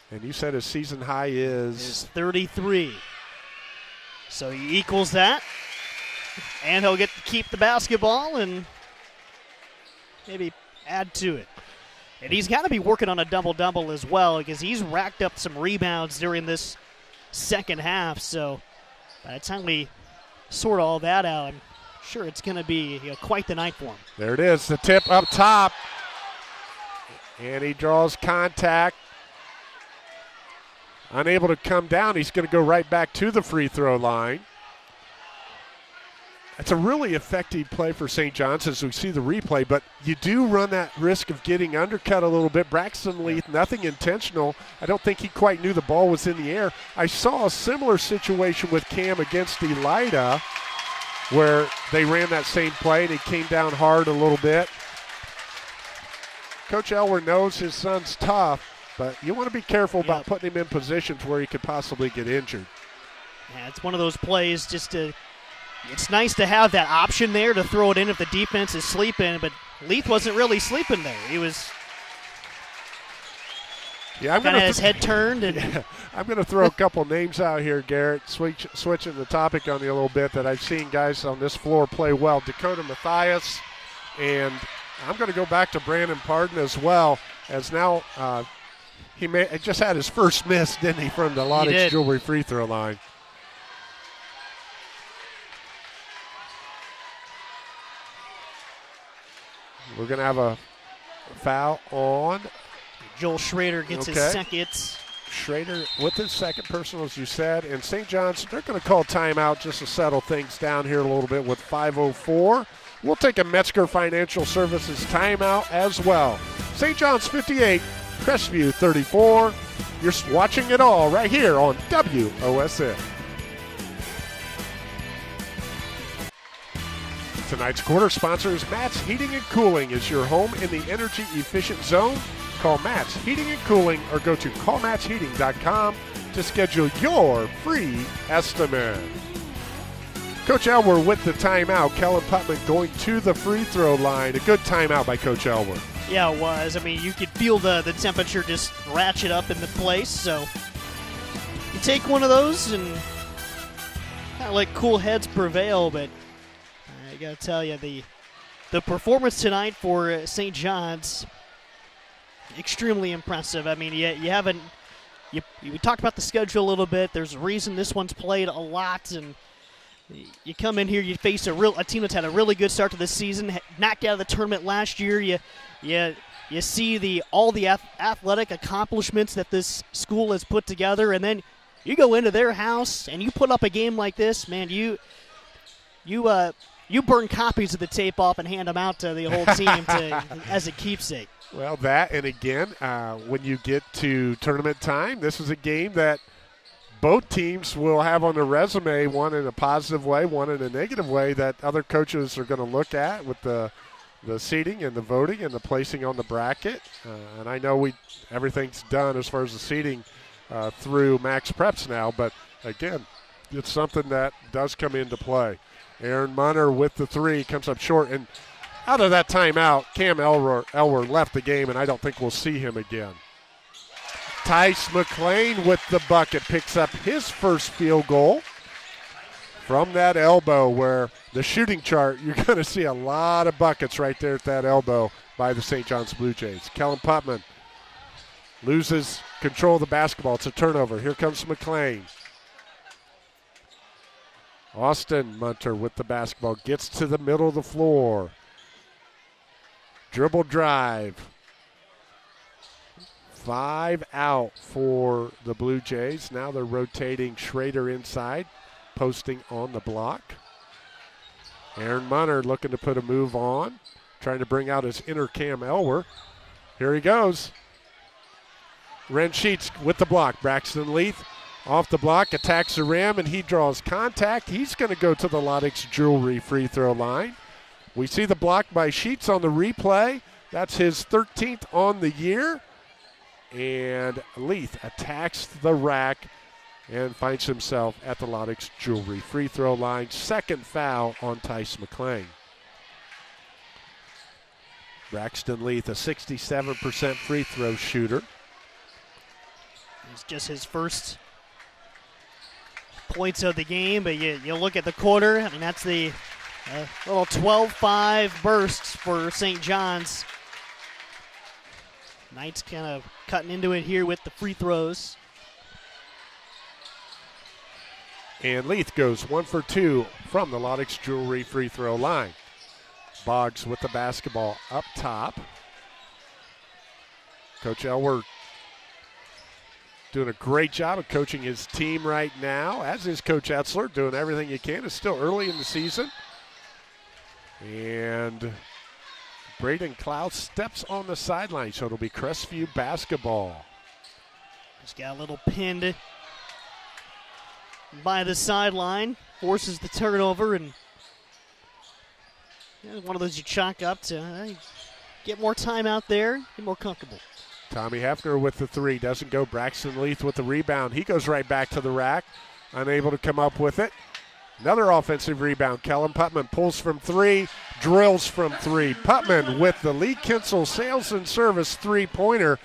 And you said his season high is 33. So he equals that. And he'll get to keep the basketball and maybe add to it. And he's got to be working on a double-double as well because he's racked up some rebounds during this second half. So by the time we sort all that out, I'm sure it's going to be quite the night for him. There it is, the tip up top. And he draws contact. Unable to come down. He's going to go right back to the free throw line. It's a really effective play for St. John's as we see the replay, but you do run that risk of getting undercut a little bit. Braxton Leith, nothing intentional. I don't think he quite knew the ball was in the air. I saw a similar situation with Cam against Elida where they ran that same play and he came down hard a little bit. Coach Elwer knows his son's tough, but you want to be careful about putting him in positions where he could possibly get injured. Yeah, it's one of those plays just to – it's nice to have that option there to throw it in if the defense is sleeping, but Leith wasn't really sleeping there. He was kind of his head turned. And I'm going to throw a couple names out here, Garrett, switching the topic on you a little bit that I've seen guys on this floor play well. Dakota Mathias, and I'm going to go back to Brandon Pardon as well, as now he just had his first miss, didn't he, from the Lottix Jewelry free throw line. We're going to have a foul on. Joel Schrader gets his second. Schrader with his second personal, as you said. And St. John's, they're going to call timeout just to settle things down here a little bit with 5:04. We'll take a Metzger Financial Services timeout as well. St. John's 58, Crestview 34. You're watching it all right here on WOSN. Tonight's quarter sponsor is Matt's Heating and Cooling. Is your home in the energy efficient zone? Call Matt's Heating and Cooling or go to callmattsheating.com to schedule your free estimate. Coach Elwer with the timeout. Kellen Putman going to the free throw line. A good timeout by Coach Elwer. Yeah, it was. I mean, you could feel the temperature just ratchet up in the place. So you take one of those and kind of let cool heads prevail, but I got to tell you, the performance tonight for St. John's, extremely impressive. I mean, we talked about the schedule a little bit. There's a reason this one's played a lot, and you come in here, you face a team that's had a really good start to the season, knocked out of the tournament last year. You see all the athletic accomplishments that this school has put together, and then you go into their house and you put up a game like this, man. You burn copies of the tape off and hand them out to the whole team as a keepsake. Well, that, and again, when you get to tournament time, this is a game that both teams will have on their resume, one in a positive way, one in a negative way, that other coaches are going to look at with the seating and the voting and the placing on the bracket. And I know everything's done as far as the seating through Max Preps now, but again, it's something that does come into play. Aaron Munner with the three comes up short, and out of that timeout, Cam Elwer left the game, and I don't think we'll see him again. Tice McLean with the bucket picks up his first field goal from that elbow, where the shooting chart, you're going to see a lot of buckets right there at that elbow by the St. John's Blue Jays. Kellen Putman loses control of the basketball. It's a turnover. Here comes McLean. Austin Munter with the basketball, gets to the middle of the floor. Dribble drive. 5 out for the Blue Jays. Now they're rotating Schrader inside, posting on the block. Aaron Munner looking to put a move on, trying to bring out his inner Cam Elwer. Here he goes. Ren Sheets with the block. Braxton Leith off the block, attacks the rim, and he draws contact. He's going to go to the Lottix Jewelry free throw line. We see the block by Sheets on the replay. That's his 13th on the year. And Leith attacks the rack and finds himself at the Lottix Jewelry free throw line. Second foul on Tice McLean. Braxton Leith, a 67% free throw shooter. It's just his first points of the game, but you look at the quarter. I mean, that's the A little 12-5 bursts for St. John's. Knights kind of cutting into it here with the free throws. And Leith goes 1 for 2 from the Lodex Jewelry free throw line. Boggs with the basketball up top. Coach Elwer doing a great job of coaching his team right now, as is Coach Etzler, doing everything he can. It's still early in the season. And Braden Klaus steps on the sideline, so it'll be Crestview basketball. Just got a little pinned by the sideline, forces the turnover, and one of those you chalk up to get more time out there, get more comfortable. Tommy Hefner with the three, doesn't go. Braxton Leith with the rebound. He goes right back to the rack, unable to come up with it. Another offensive rebound. Kellen Putman pulls from three, drills from three. Putman with the Lee Kinsel sales and service three-pointer.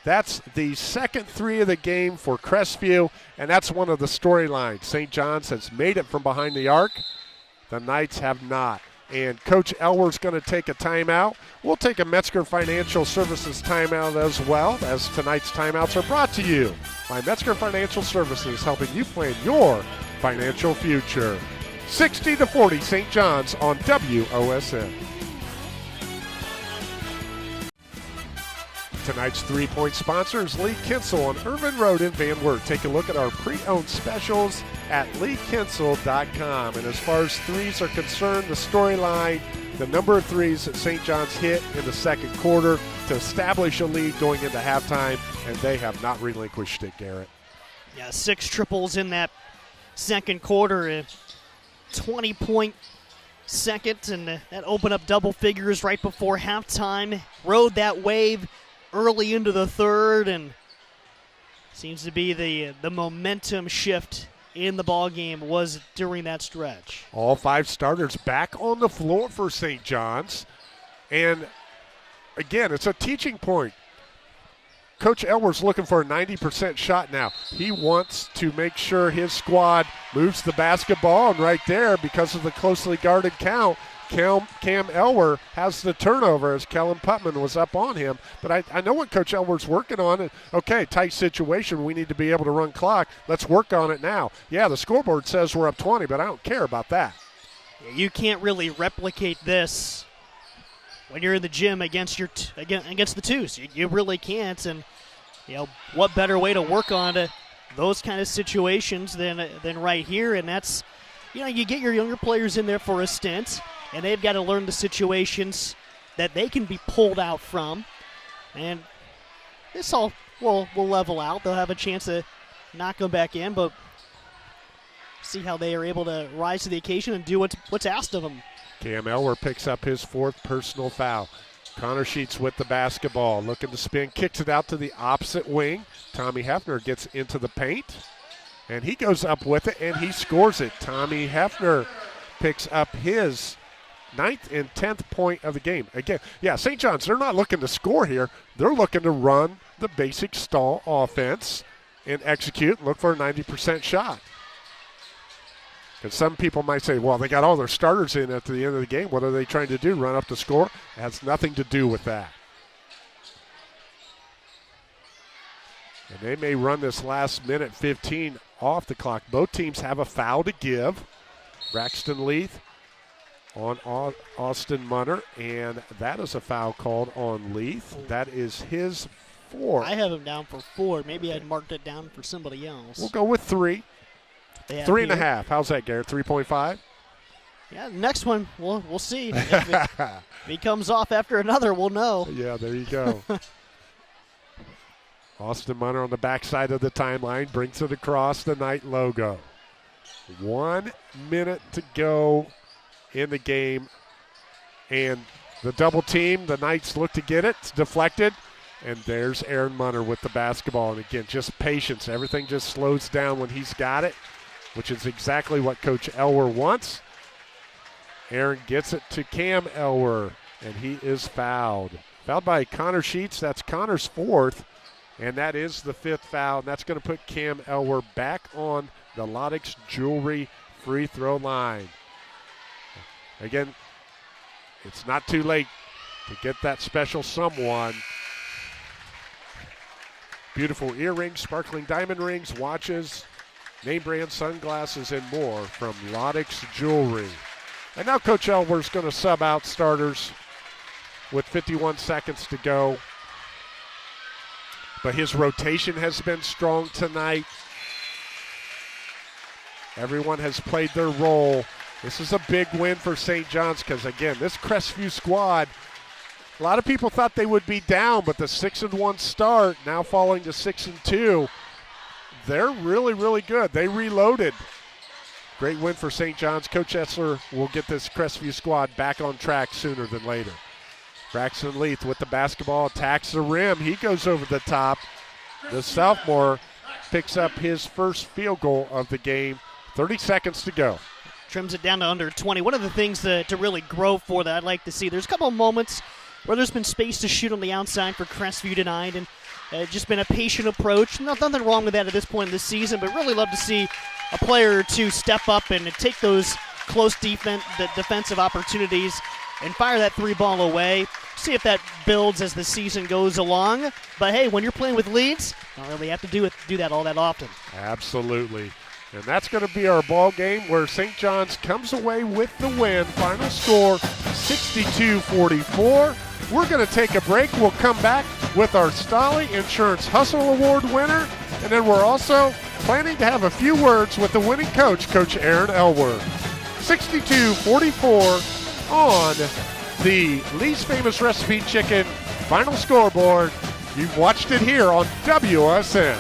That's the second three of the game for Crestview, and that's one of the storylines. St. John's has made it from behind the arc. The Knights have not. And Coach Elwer's going to take a timeout. We'll take a Metzger Financial Services timeout as well, as tonight's timeouts are brought to you by Metzger Financial Services, helping you plan your financial future. 60-40 St. John's on WOSN. Tonight's three-point sponsor is Lee Kinsel on Irvin Road in Van Wert. Take a look at our pre-owned specials at leekinsel.com. And as far as threes are concerned, the storyline, the number of threes that St. John's hit in the second quarter to establish a lead going into halftime, and they have not relinquished it, Garrett. Yeah, 6 triples in that second quarter, a 20-point second, and that opened up double figures right before halftime. Rode that wave early into the third, and seems to be the momentum shift in the ball game was during that stretch. All 5 starters back on the floor for St. John's. And again, it's a teaching point. Coach Elwer's looking for a 90% shot now. He wants to make sure his squad moves the basketball, and right there, because of the closely guarded count, Cam Elwer has the turnover as Kellen Putman was up on him. But I know what Coach Elwer's working on. Okay, tight situation. We need to be able to run clock. Let's work on it now. Yeah, the scoreboard says we're up 20, but I don't care about that. You can't really replicate this when you're in the gym against against the twos. You really can't. And what better way to work on those kind of situations than right here? And that's, you get your younger players in there for a stint, and they've got to learn the situations that they can be pulled out from. And this all will level out. They'll have a chance to knock them back in, but see how they are able to rise to the occasion and do what's asked of them. Cam Elwer picks up his 4th personal foul. Connor Sheets with the basketball, looking to spin, kicks it out to the opposite wing. Tommy Hefner gets into the paint, and he goes up with it, and he scores it. Tommy Hefner picks up his 9th and 10th point of the game. Again, St. John's, they're not looking to score here. They're looking to run the basic stall offense and execute and look for a 90% shot. Because some people might say, well, they got all their starters in at the end of the game. What are they trying to do, run up the score? It has nothing to do with that. And they may run this last minute 15 off the clock. Both teams have a foul to give. Braxton Leith on Austin Munner, and that is a foul called on Leith. That is his 4th. I have him down for 4. Maybe I'd marked it down for somebody else. We'll go with 3. 3.5. How's that, Garrett? 3.5? Yeah, the next one, we'll see. If he comes off after another, we'll know. Yeah, there you go. Austin Munner on the backside of the timeline brings it across the Knight logo. 1 minute to go in the game. And the double team, the Knights look to get it. It's deflected. And there's Aaron Munner with the basketball. And again, just patience. Everything just slows down when he's got it, which is exactly what Coach Elwer wants. Aaron gets it to Cam Elwer, and he is fouled. Fouled by Connor Sheets. That's Connor's 4th, and that is the 5th foul. And that's going to put Cam Elwer back on the Lodex Jewelry free throw line. Again, it's not too late to get that special someone. Beautiful earrings, sparkling diamond rings, watches, name brand sunglasses, and more from Loddix Jewelry. And now Coach Elwer's going to sub out starters with 51 seconds to go. But his rotation has been strong tonight. Everyone has played their role. This is a big win for St. John's because, again, this Crestview squad, a lot of people thought they would be down, but the 6-1 start, now falling to 6-2, they're really, really good. They reloaded. Great win for St. John's. Coach Etzler will get this Crestview squad back on track sooner than later. Braxton Leith with the basketball, attacks the rim. He goes over the top. The sophomore picks up his first field goal of the game. 30 seconds to go. Trims it down to under 20. One of the things to really grow for that I'd like to see, there's a couple of moments where there's been space to shoot on the outside for Crestview tonight, and just been a patient approach. Nothing wrong with that at this point in the season, but really love to see a player or two step up and take those close defensive opportunities and fire that three ball away. See if that builds as the season goes along. But hey, when you're playing with leads, you don't really have to do that all that often. Absolutely. And that's going to be our ball game where St. John's comes away with the win. Final score 62-44. We're going to take a break. We'll come back with our Stolly Insurance Hustle Award winner. And then we're also planning to have a few words with the winning coach, Coach Aaron Elwer. 62-44 on the Lee's Famous Recipe Chicken final scoreboard. You've watched it here on WSN.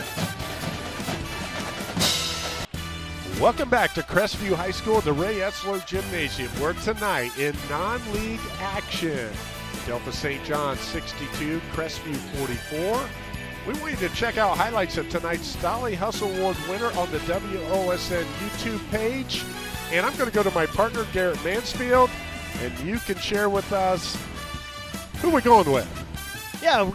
Welcome back to Crestview High School at the Ray Etzler Gymnasium, where tonight in non-league action, Delphos St. John's 62, Crestview 44. We want you to check out highlights of tonight's Stolly Hustle Award winner on the WOSN YouTube page. And I'm going to go to my partner, Garrett Mansfield, and you can share with us who we're going with. Yeah,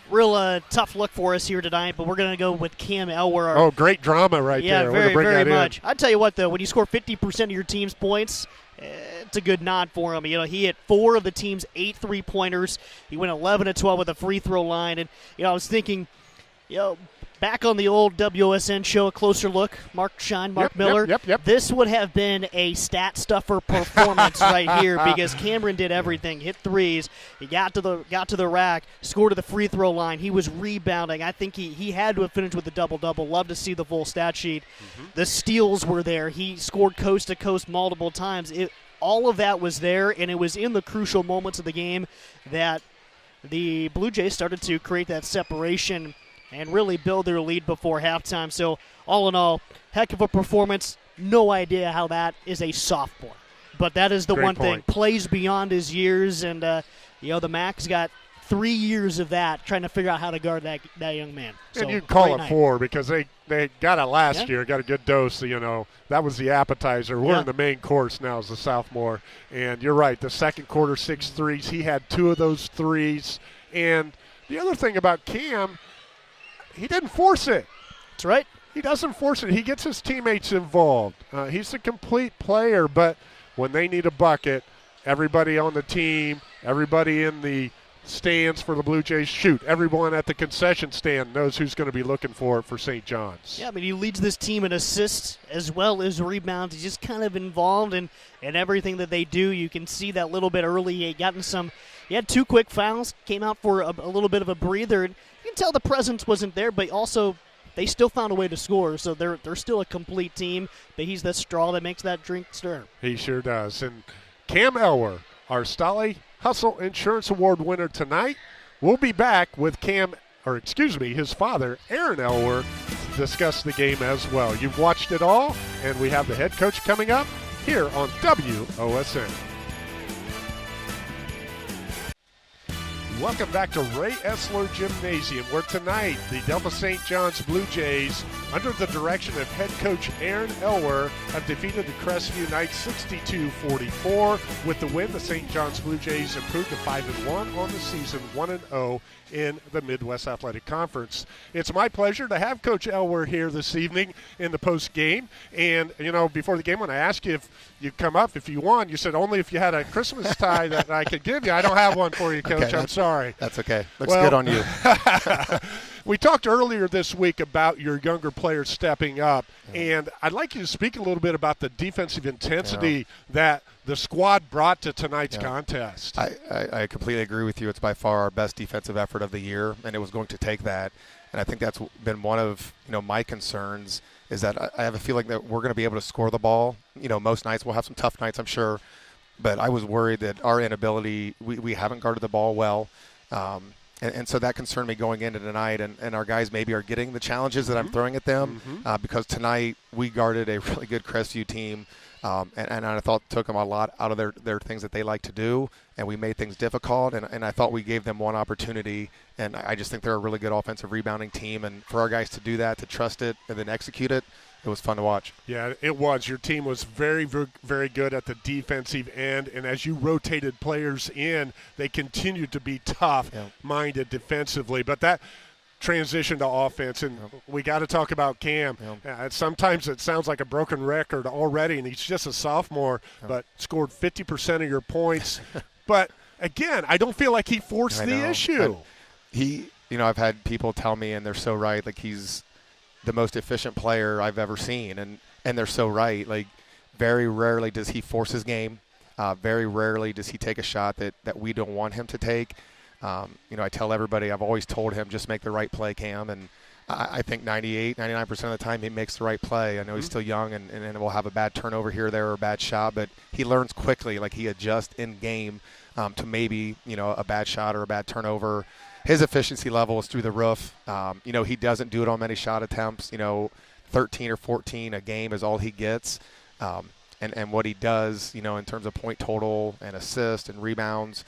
real tough look for us here tonight, but we're going to go with Cam Elwer. Oh, great drama right there. Yeah, very, very much. I tell you what, though, when you score 50% of your team's points, it's a good nod for him. You know, he hit 4 of the team's 8 3-pointers. He went 11 of 12 with a free throw line. And, I was thinking, back on the old WSN show, A Closer Look, Mark Miller. Yep. This would have been a stat stuffer performance right here because Cameron did everything. Hit threes. He got to the rack, scored to the free throw line. He was rebounding. I think he had to have finished with a double-double. Love to see the full stat sheet. Mm-hmm. The steals were there. He scored coast to coast multiple times. All of that was there, and it was in the crucial moments of the game that the Blue Jays started to create that separation and really build their lead before halftime. So, all in all, heck of a performance. No idea how that is a sophomore. But that is the Great one point. thing. Plays beyond his years, and, the Mac's got 3 years of that, trying to figure out how to guard that young man. So, and you can call it night. 4 because they got it last year, got a good dose. That was the appetizer. We're in the main course now as a sophomore. And you're right, the second quarter, 6 threes. He had 2 of those threes. And the other thing about Cam, he didn't force it. That's right. He doesn't force it. He gets his teammates involved. He's a complete player, but when they need a bucket, everybody on the team, everybody in the stands for the Blue Jays shoot. Everyone at the concession stand knows who's going to be looking for it for St. John's. Yeah, he leads this team in assists as well as rebounds. He's just kind of involved in everything that they do. You can see that little bit early. He had 2 quick fouls, came out for a little bit of a breather. And you can tell the presence wasn't there, but also they still found a way to score. So they're still a complete team, but he's the straw that makes that drink stir. He sure does. And Cam Elwer, our Stolly Hustle Insurance Award winner tonight. We'll be back with his father, Aaron Elwer, to discuss the game as well. You've watched it all, and we have the head coach coming up here on WOSN. Welcome back to Ray Esler Gymnasium, where tonight the Delphos St. John's Blue Jays, under the direction of head coach Aaron Elwer, have defeated the Crestview Knights 62-44. With the win, the St. John's Blue Jays improved to 5-1 on the season, 1-0 in the Midwest Athletic Conference. It's my pleasure to have Coach Elwer here this evening in the post game. And, you know, before the game, when I asked you if you'd come up if you won, you said only if you had a Christmas tie that I could give you. I don't have one for you, Coach. Okay, I'm sorry. That's okay. Looks good on you. We talked earlier this week about your younger players stepping up, and I'd like you to speak a little bit about the defensive intensity that the squad brought to tonight's contest. I completely agree with you. It's by far our best defensive effort of the year, and it was going to take that. And I think that's been one of my concerns, is that I have a feeling that we're going to be able to score the ball. Most nights we'll have some tough nights, I'm sure, but I was worried that our inability, we haven't guarded the ball well. And so that concerned me going into tonight, and our guys maybe are getting the challenges that I'm throwing at them, because tonight we guarded a really good Crestview team, and I thought took them a lot out of their things that they like to do, and we made things difficult, and I thought we gave them one opportunity, and I just think they're a really good offensive rebounding team, and for our guys to do that, to trust it, and then execute it, it was fun to watch. Yeah, it was. Your team was very, very good at the defensive end, and as you rotated players in, they continued to be tough-minded defensively. But that transition to offense, and we got to talk about Cam. Sometimes it sounds like a broken record already, and he's just a sophomore, but scored 50% of your points. But, again, I don't feel like he forced the issue. I've had people tell me, and they're so right, like he's the most efficient player I've ever seen, and they're so right. Like, very rarely does he force his game. Very rarely does he take a shot that we don't want him to take. I tell everybody, I've always told him, just make the right play, Cam, and I think 99% of the time he makes the right play. I know he's still young, and we'll have a bad turnover here or there or a bad shot, but he learns quickly. Like, he adjusts in game to maybe a bad shot or a bad turnover. His efficiency level is through the roof. He doesn't do it on many shot attempts. 13 or 14 a game is all he gets. And what he does, in terms of point total and assist and rebounds,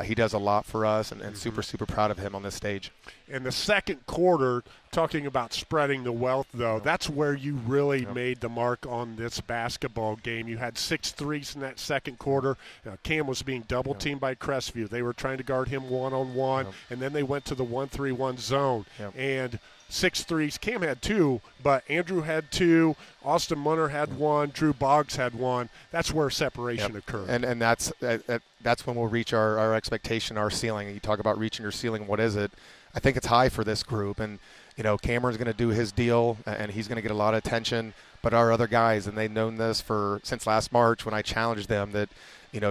he does a lot for us, and super, super proud of him on this stage. In the second quarter, talking about spreading the wealth, though, that's where you really made the mark on this basketball game. You had 6 threes in that second quarter. Cam was being double-teamed by Crestview. They were trying to guard him one-on-one, and then they went to the 1-3-1 zone. And 6 threes. Cam had 2, but Andrew had 2. Austin Munner had 1. Drew Boggs had 1. That's where separation occurred. And that's when we'll reach our expectation, our ceiling. You talk about reaching your ceiling. What is it? I think it's high for this group. And, Cameron's going to do his deal, and he's going to get a lot of attention. But our other guys, and they've known this since last March when I challenged them that,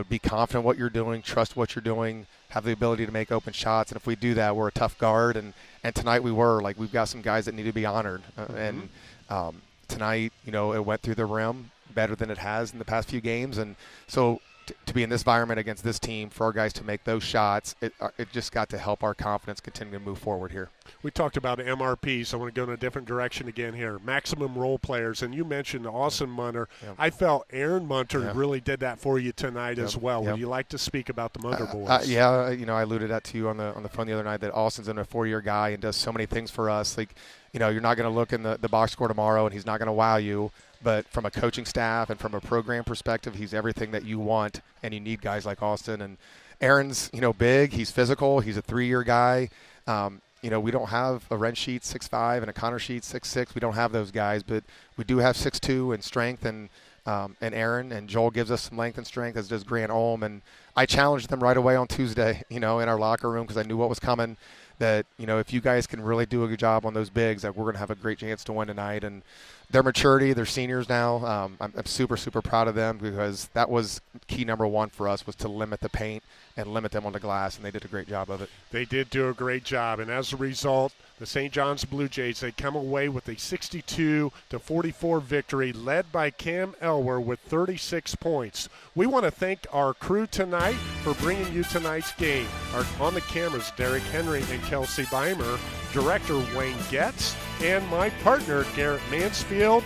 be confident what you're doing, trust what you're doing, have the ability to make open shots. And if we do that, we're a tough guard. And tonight we were. Like, we've got some guys that need to be honored. And tonight, it went through the rim better than it has in the past few games. And so to be in this environment against this team, for our guys to make those shots, it just got to help our confidence continue to move forward here. We talked about MRP, so I want to go in a different direction again here. Maximum role players, and you mentioned Austin Munner. I felt Aaron Munter really did that for you tonight as well. Would you like to speak about the Munter boys? I alluded that to you on the phone the other night, that Austin's a 4-year guy and does so many things for us. Like, you're not going to look in the box score tomorrow and he's not going to wow you. But from a coaching staff and from a program perspective, he's everything that you want, and you need guys like Austin. And Aaron's, big. He's physical. He's a 3-year guy. We don't have a Wren Sheet 6'5" and a Connor Sheet 6'6". We don't have those guys, but we do have 6'2" and strength, and Aaron and Joel gives us some length and strength, as does Grant Olm. And I challenged them right away on Tuesday, in our locker room, because I knew what was coming. That if you guys can really do a good job on those bigs, that we're going to have a great chance to win tonight. And their maturity, they're seniors now. I'm super, super proud of them, because that was key number 1 for us, was to limit the paint and limit them on the glass, and they did a great job of it. They did do a great job, and as a result, the St. John's Blue Jays, they come away with a 62-44 victory, led by Cam Elwer with 36 points. We want to thank our crew tonight for bringing you tonight's game. On the cameras, Derek Henry and Kelsey Beimer, director Wayne Getz, and my partner, Garrett Mansfield.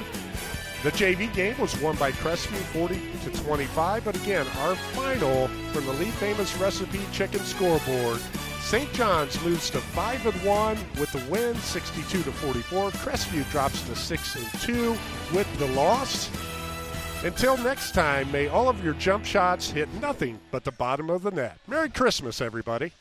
The JV game was won by Crestview 40-25, but again, our final from the Lee Famous Recipe Chicken Scoreboard, St. John's moves to 5-1 with the win, 62-44. Crestview drops to 6-2 with the loss. Until next time, may all of your jump shots hit nothing but the bottom of the net. Merry Christmas, everybody.